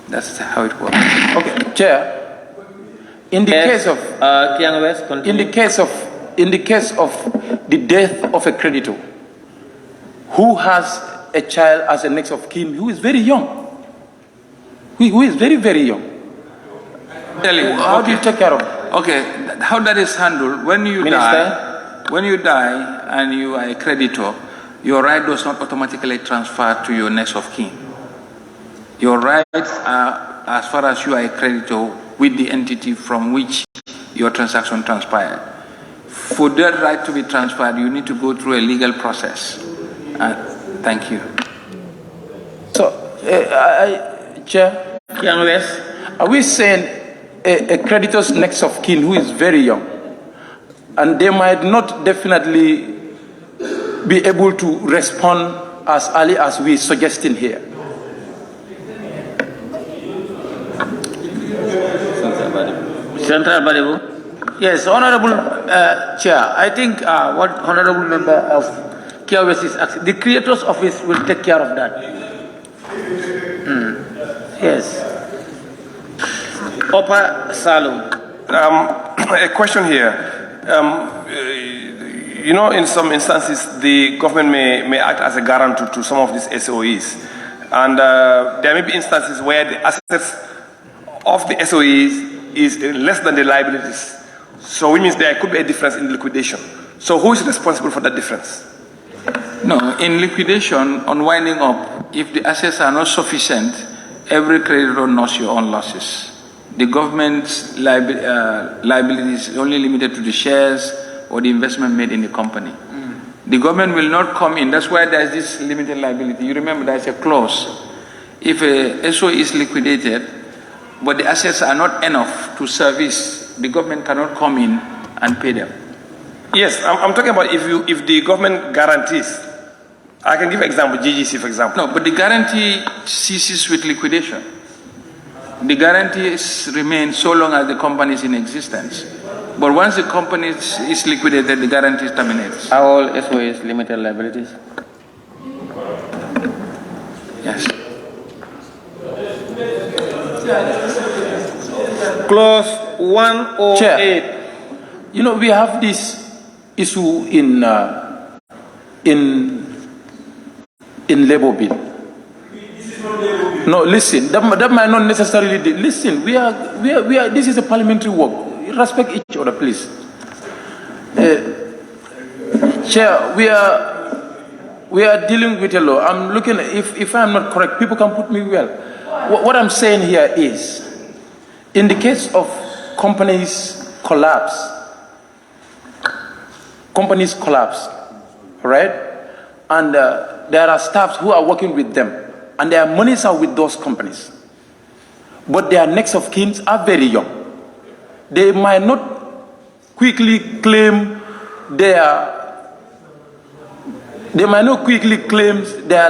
That's how it works. Okay, Chair. In the case of the death of a creditor who has a child as a next of kin who is very young, who is very, very young, how do you take care of it? Okay, how that is handled, when you die and you are a creditor, your right does not automatically transfer to your next of kin. Your rights are as far as you are a creditor with the entity from which your transaction transpired. For that right to be transferred, you need to go through a legal process. Thank you. So, Chair, are we saying a creditor's next of kin who is very young, and they might not definitely be able to respond as early as we're suggesting here? Yes, Honorable Chair, I think what Honorable Member of 𝒂𝒄𝒄𝒆𝒔 is asking, the Creator's Office will take care of that. Yes. Opa Salum. A question here. You know, in some instances, the government may act as a guarantor to some of these SOEs. And there may be instances where the assets of the SOEs is less than the liabilities. So which means there could be a difference in liquidation. So who is responsible for that difference? No, in liquidation, on winding up, if the assets are not sufficient, every creditor knows your own losses. The government's liability is only limited to the shares or the investment made in the company. The government will not come in. That's why there's this limited liability. You remember there's a clause. If a SO is liquidated, but the assets are not enough to service, the government cannot come in and pay them. Yes, I'm talking about if the government guarantees. I can give an example, GGC for example. No, but the guarantee ceases with liquidation. The guarantees remain so long as the company is in existence. But once the company is liquidated, the guarantee terminates. Are all SOAs limited liabilities? Yes. Clause 108. Chair, you know, we have this issue in labor bill. No, listen. That might not necessarily. Listen. We are. This is a parliamentary work. Respect each other, please. Chair, we are dealing with a law. I'm looking. If I'm not correct, people can put me well. What I'm saying here is, in the case of companies collapse, right? And there are staffs who are working with them, and their monies are with those companies. But their next of kin are very young. They might not quickly claim their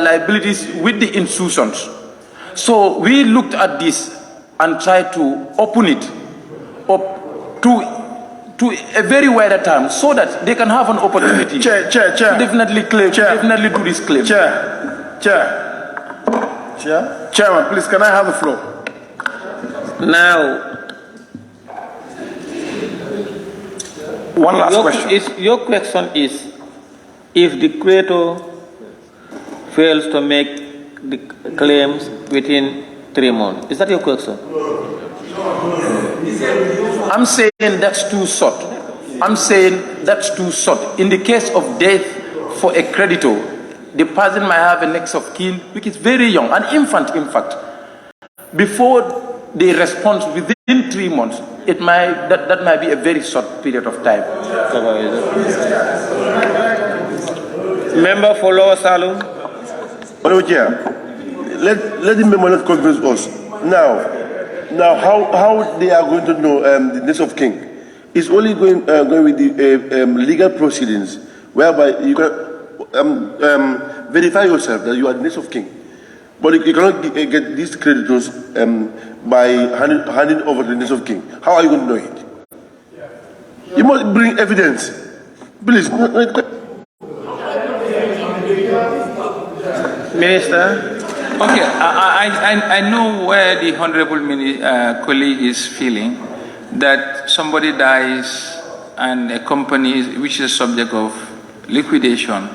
liabilities with the institutions. So we looked at this and tried to open it up to a very wider term so that they can have an opportunity Chair. to definitely claim, definitely do this claim. Chairman, please, can I have the floor? Now, one last question. Your question is, if the creditor fails to make the claims within 3 months, is that your question? I'm saying that's too short. In the case of death for a creditor, the person might have a next of kin which is very young, an infant in fact. Before they respond within 3 months, that might be a very short period of time. Member for Lower Salum. Let the member not convince us. Now, how they are going to know the next of kin? It's only going with the legal proceedings, whereby you can verify yourself that you are the next of kin. But you cannot get these creditors by handing over the next of kin. How are you going to know it? You must bring evidence. Please. Minister. Okay, I know where the honorable colleague is feeling, that somebody dies and a company which is subject of liquidation,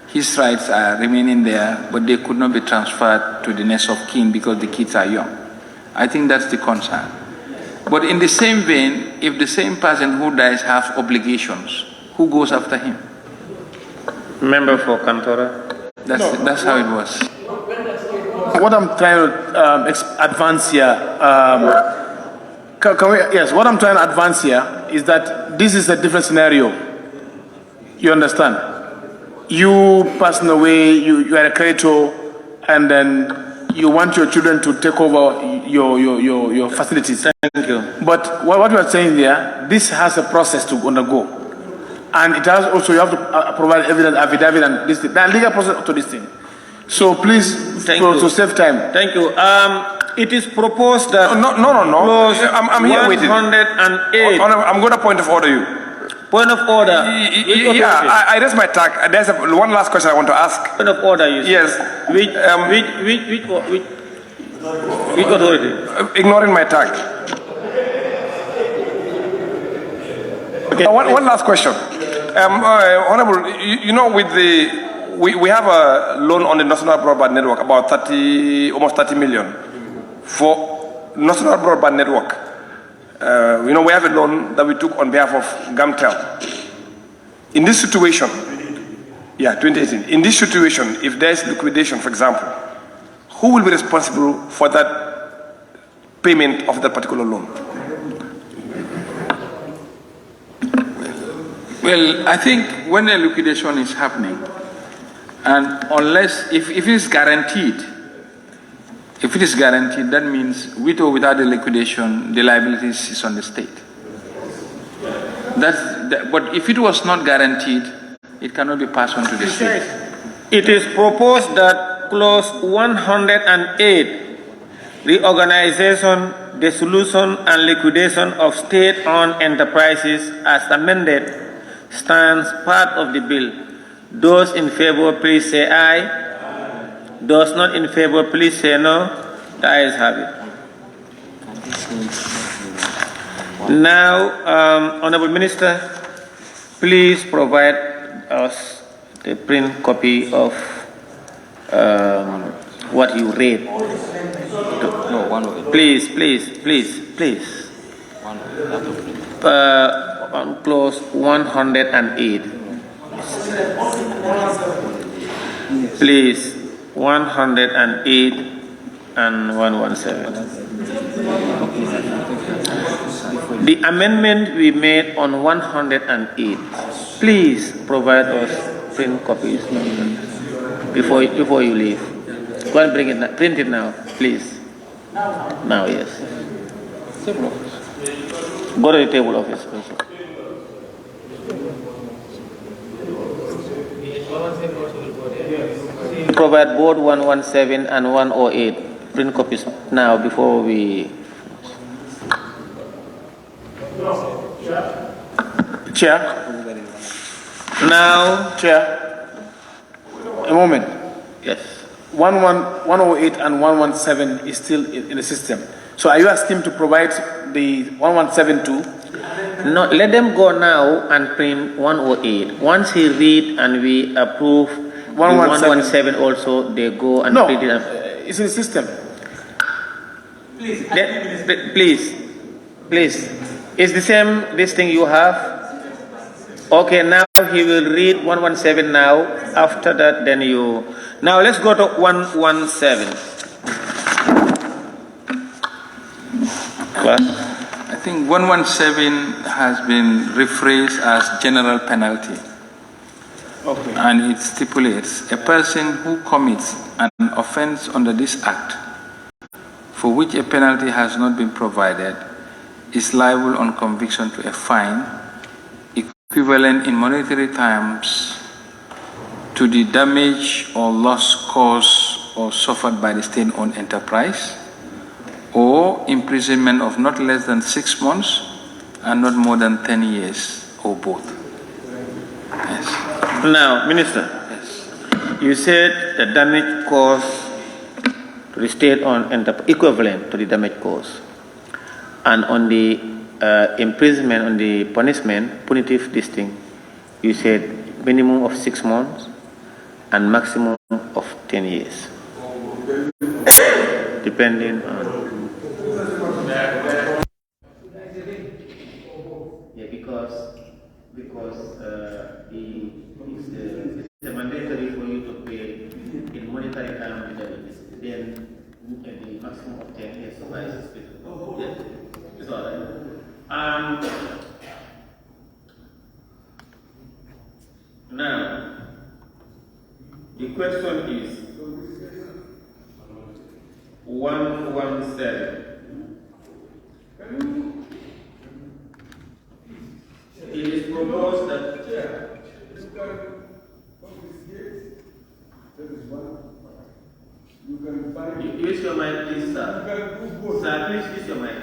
his rights are remaining there, but they could not be transferred to the next of kin because the kids are young. I think that's the concern. But in the same vein, if the same person who dies has obligations, who goes after him? Member for Kantora. That's how it was. What I'm trying to advance here, what I'm trying to advance here is that this is a different scenario. You understand? You passing away, you are a creditor, and then you want your children to take over your facilities. Thank you. But what we are saying here, this has a process to undergo. And it has also, you have to provide evidence, affidavit, and this thing. There are legal process to this thing. So please, to save time. Thank you. It is proposed that... No. I'm here waiting. 108. I'm going to point of order you. Point of order. I raised my tag. There's one last question I want to ask. Point of order, you say. Yes. Which Which authority? Ignoring my tag. Okay. One last question. Honorable, you know, with we have a loan on the National Broadband Network, about almost 30 million for National Broadband Network. You know, we have a loan that we took on behalf of Gamtel. In this situation, 2018. In this situation, if there is liquidation, for example, who will be responsible for that payment of that particular loan? Well, I think when a liquidation is happening, and unless, if it is guaranteed, that means with or without the liquidation, the liabilities is on the state. But if it was not guaranteed, it cannot be passed on to the state. It is proposed that clause 108, reorganization, dissolution, and liquidation of state-owned enterprises as amended, stands part of the bill. Those in favor, please say aye. Those not in favor, please say no. The ayes have it. Now, Honorable Minister, please provide us the print copy of what you read. No, 108. Please. On clause 108. Please, 108 and 117. The amendment we made on 108. Please provide us print copies before you leave. Go and bring it. Print it now, please. Now, yes. Go to the table office. Provide board 117 and 108 print copies now before we. Chair. Now, Chair. A moment. Yes. 108 and 117 is still in the system. So are you asking him to provide the 117 too? No, let them go now and print 108. Once he read and we approve 117 also, they go and print it. It's in the system. Please. It's the same, this thing you have? Okay, now he will read 117 now. After that, then you... Now let's go to 117. What? I think 117 has been rephrased as general penalty. Okay. And it stipulates a person who commits an offense under this act for which a penalty has not been provided is liable on conviction to a fine equivalent in monetary terms to the damage or loss caused or suffered by the state-owned enterprise, or imprisonment of not less than 6 months and not more than 10 years, or both. Yes. Now, Minister, you said the damage caused to the state-owned enterprise, equivalent to the damage caused. And on the imprisonment, on the punishment, punitive listing, you said minimum of 6 months and maximum of 10 years. Depending on... Yeah, because it's mandatory for you to pay in monetary terms, then the maximum of 10 years suffices. Yeah, it's all right. Now, the question is 117. It is proposed that you can find. Use your mic, please, sir. Sir, please use your mic.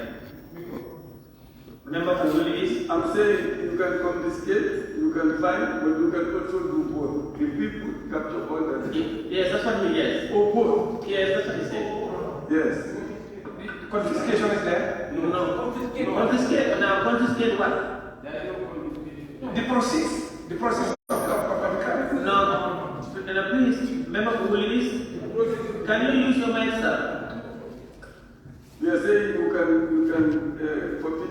Remember who it is? I'm saying you can confiscate, you can find, but you can also do both. The people capture all that. Yes, that's what he said. Oh, both? Yes, that's what he said. Yes. Confiscate, now confiscate what? The process. The process of the No, please, member who will list. Can you use your mic, sir? We are saying you can forbid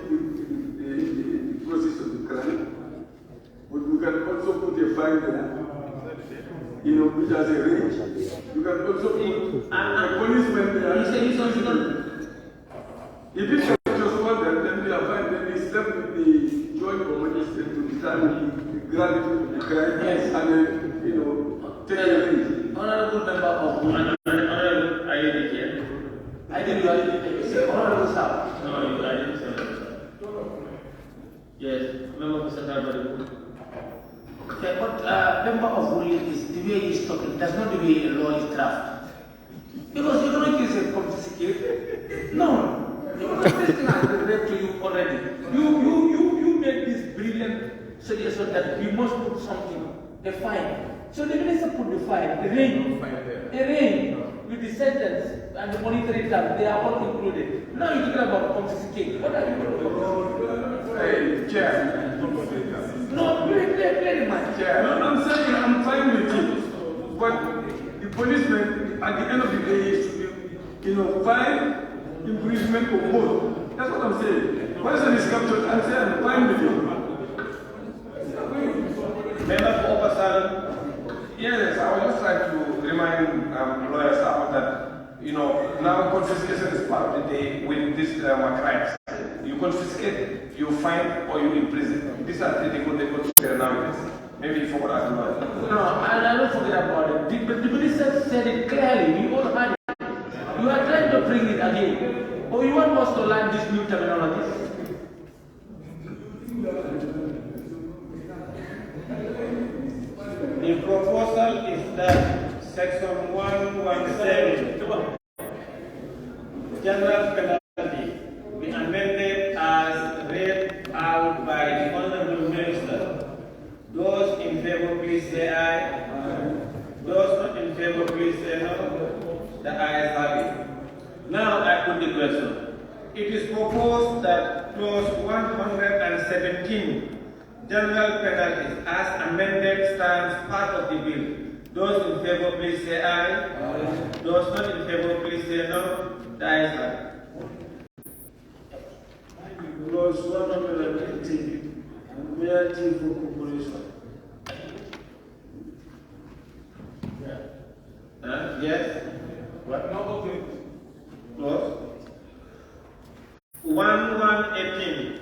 the process of the crime, but you can also put a fine there, which has a range. You can also put a policeman there. You say you don't. If it's just one, then we are fine. Then it's left with the joint or magistrate to determine the gravity of the crime and take a range. Honorable member of Honorable, I did here. I didn't say honorable staff. No, I didn't say honorable. Yes, member of Mr. Gambia. Okay, but member of ruling is the way he's talking. That's not the way a law is drafted. Because you don't use a confiscate. No. This thing has been read to you already. You made this brilliant suggestion that we must put something, a fine. So the minister put the fine, a range with the sentence and the monetary term, they are all included. Now you're talking about confiscate. What are you going to do? Hey, Chair. No, very much. Chair. No, I'm saying I'm fine with you. But the policeman, at the end of the day, should be, fine, imprisonment or both. That's what I'm saying. Person is captured and say I'm fine with you. Member for Operation. Yes, I was just trying to remind lawyers that, now confiscation is part of the day with these crimes. You confiscate, you fine, or you imprison. These are the good nowadays. Maybe you forgot about it. No, I don't forget about it. But the minister said it clearly. We all heard it. You are trying to bring it again. Or you want us to learn this new terminology? The proposal is that Section 117, General Penalty, be amended as read out by the Honorable Minister. Those in favor, please say aye. Those not in favor, please say no. The ayes have it. Now I put the question. It is proposed that clause 117, general penalties as amended, stands part of the bill. Those in favor, please say aye. Those not in favor, please say no. The ayes have it. Clause 118, Mayoralty for corporation. Yes? What? No, okay. Clause 118.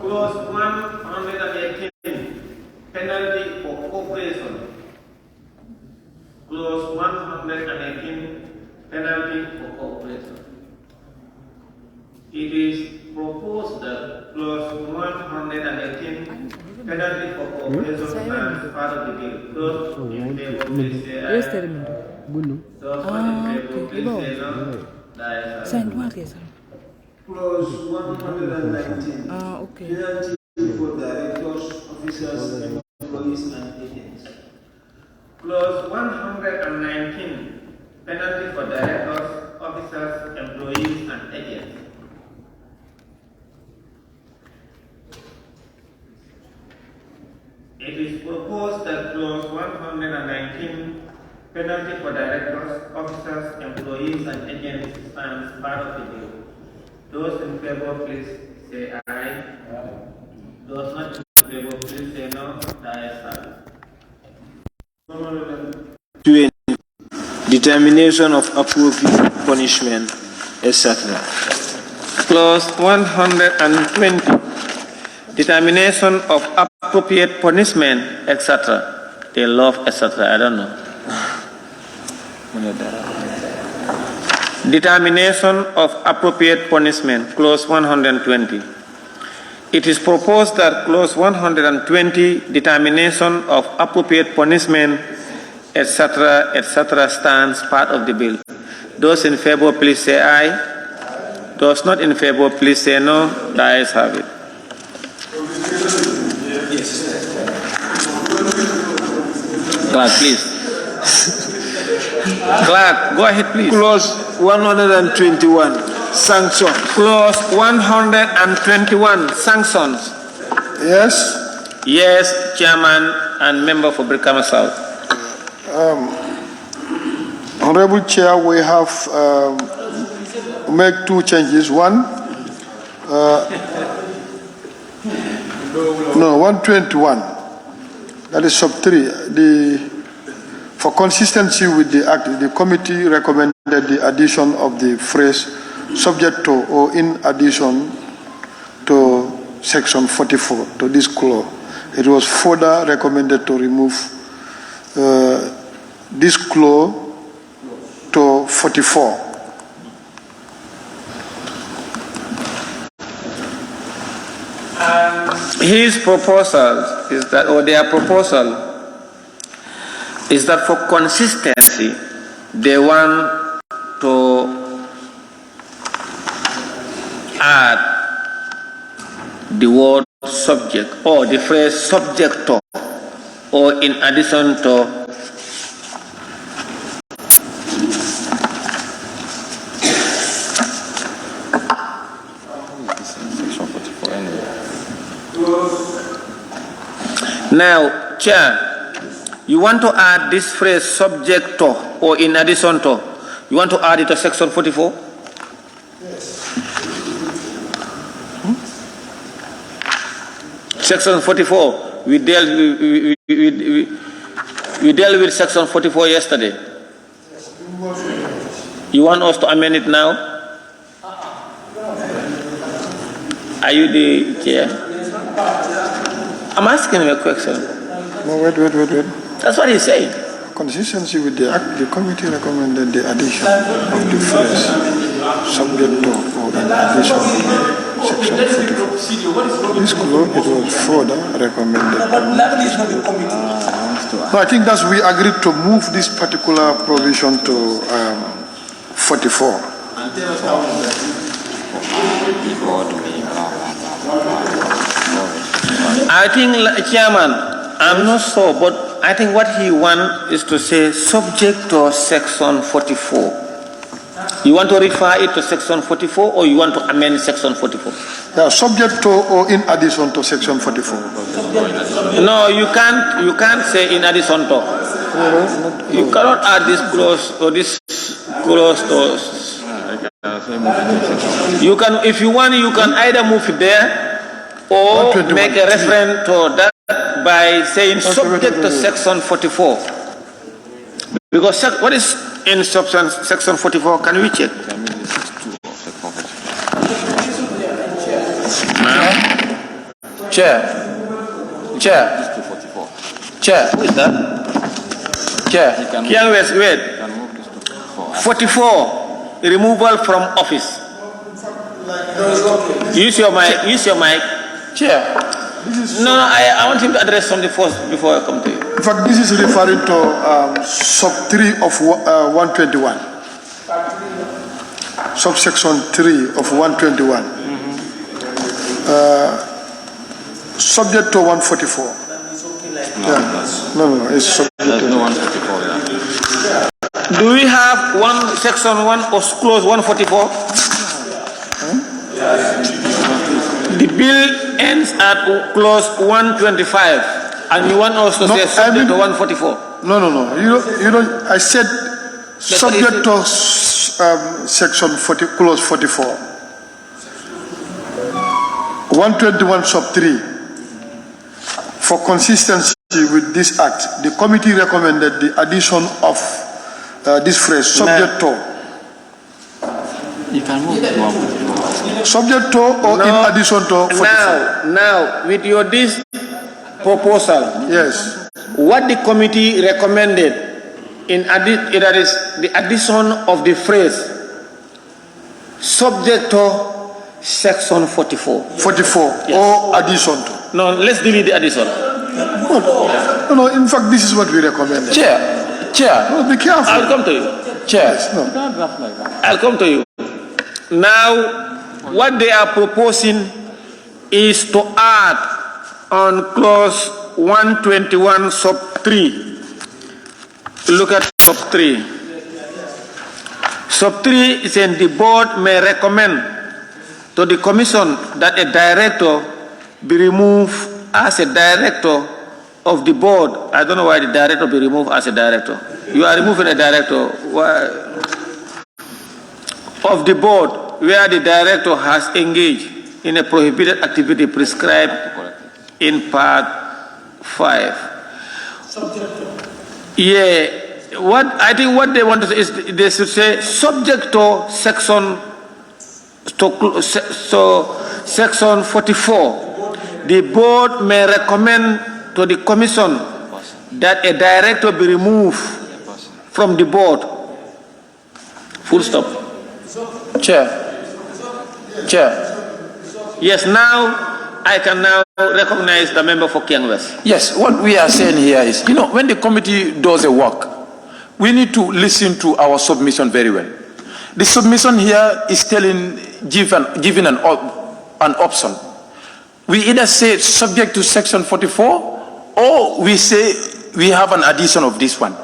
Clause 118. Penalty for corporation. Clause 118. Penalty for corporation. It is proposed that clause 118 penalty for corporation stands part of the bill. Those in favor, please say aye. Those not in favor, please say no. The ayes have it. Clause 119. Penalty for directors, officers, employees, and agents. Clause 119 penalty for directors, officers, employees, and agents. It is proposed that clause 119, penalty for directors, officers, employees, and agents stands part of the bill. Those in favor, please say aye. Those not in favor, please say no. The ayes have it. Determination of appropriate punishment, etc. Clause 120. Determination of appropriate punishment, etc. They love, etc. I don't know. Determination of appropriate punishment, clause 120. It is proposed that clause 120, determination of appropriate punishment, etc., etc., stands part of the bill. Those in favor, please say aye. Those not in favor, please say no. The ayes have it. Clerk, please. Clerk, go ahead, please. Clause 121. Sanctions. Clause 121, sanctions. Yes. Yes, Chairman and member for Brikama South. Honorable Chair, we have made two changes. One, 121. That is sub 3. For consistency with the Act, the committee recommended the addition of the phrase subject to or in addition to section 44, to this clause. It was further recommended to remove this clause to 44. His proposal is that, or their proposal is that for consistency, they want to add the word subject or the phrase subject to or in addition to Now, Chair, you want to add this phrase subject to or in addition to, you want to add it to section 44? Section 44, we dealt with section 44 yesterday. You want us to amend it now? Are you the chair? I'm asking him a question. No, wait. That's what he's saying. Consistency with the Act, the committee recommended the addition of the phrase subject to or in addition to section 44. This clause, it was further recommended. No, I think that's we agreed to move this particular provision to 44. I think, Chairman, I'm not sure, but I think what he wants is to say subject to section 44. You want to refer it to section 44 or you want to amend section 44? Yeah, subject to or in addition to section 44. No, you can't say in addition to. You cannot add this clause or this clause to. You can, if you want, you can either move it there or make a reference to that by saying subject to section 44. Because what is in section 44? Can we check? Chair. Who is that? Chair. Wait. 44. Removal from office. Use your mic. Chair. No, I want him to address something first before I come to you. In fact, this is referring to sub 3 of 121. Subsection 3 of 121. Subject to 144. No, it's subject to 144. Do we have section 1 or clause 144? The bill ends at clause 125, and you want us to say subject to 144. No. You don't. I said subject to section 40, clause 44. 121 sub 3. For consistency with this act, the committee recommended the addition of this phrase subject to. You can move subject to or in addition to 44. Now, with this proposal, yes, what the committee recommended that is the addition of the phrase subject to section 44. 44 yes. Or addition to. No, let's delete the addition. No, in fact, this is what we recommended. Chair. No, be careful. I'll come to you. Chair. Yes, no. I'll come to you. Now, what they are proposing is to add on clause 121 sub 3. Look at sub 3. Sub 3 is saying the board may recommend to the commission that a director be removed as a director of the board. I don't know why the director be removed as a director. You are removing a director of the board where the director has engaged in a prohibited activity prescribed in part 5. Yeah, I think what they want to say is they should say subject to section 44. The board may recommend to the commission that a director be removed from the board. Full stop. Chair. Yes, now I can now recognize the member for Kiang West. Yes, what we are saying here is, when the committee does a work, we need to listen to our submission very well. The submission here is giving an option. We either say subject to section 44, or we say we have an addition of this one.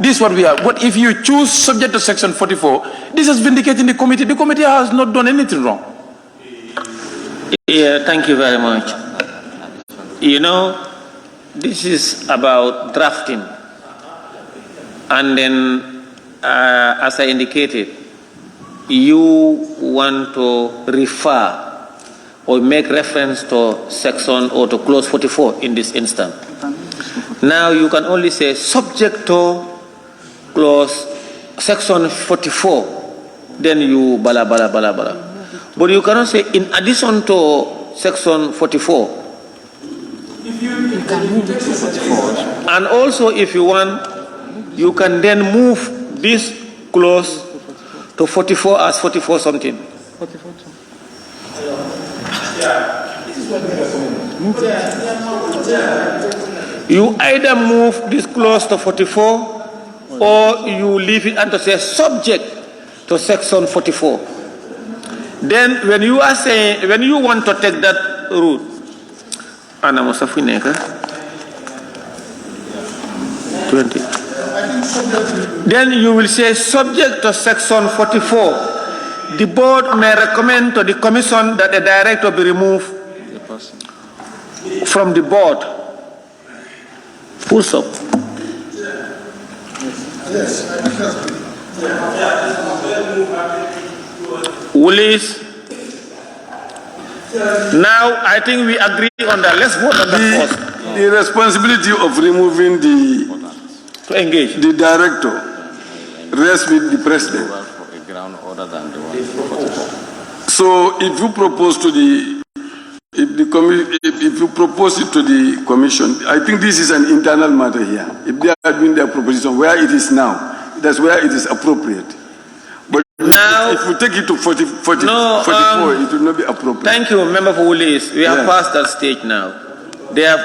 This is what we have. But if you choose subject to section 44, this is vindicating the committee. The committee has not done anything wrong. Yeah, thank you very much. This is about drafting. And then, as I indicated, you want to refer or make reference to section or to clause 44 in this instance. Now you can only say subject to clause section 44, then you bala. But you cannot say in addition to section 44. And also if you want, you can then move this clause to 44 as 44 something. You either move this clause to 44 or you leave it and to say subject to section 44. Then when you are saying, when you want to take that route, then you will say subject to section 44. The board may recommend to the commission that the director be removed from the board. Full stop. Willis. Now I think we agree on that. Let's vote on that first. The responsibility of removing the director rests with the president. So if you propose to if you propose it to the commission, I think this is an internal matter here. If they are doing their proposition where it is now, that's where it is appropriate. But now, if we take it to 44, it will not be appropriate. Thank you, Member for Willis. We have passed that stage now. They have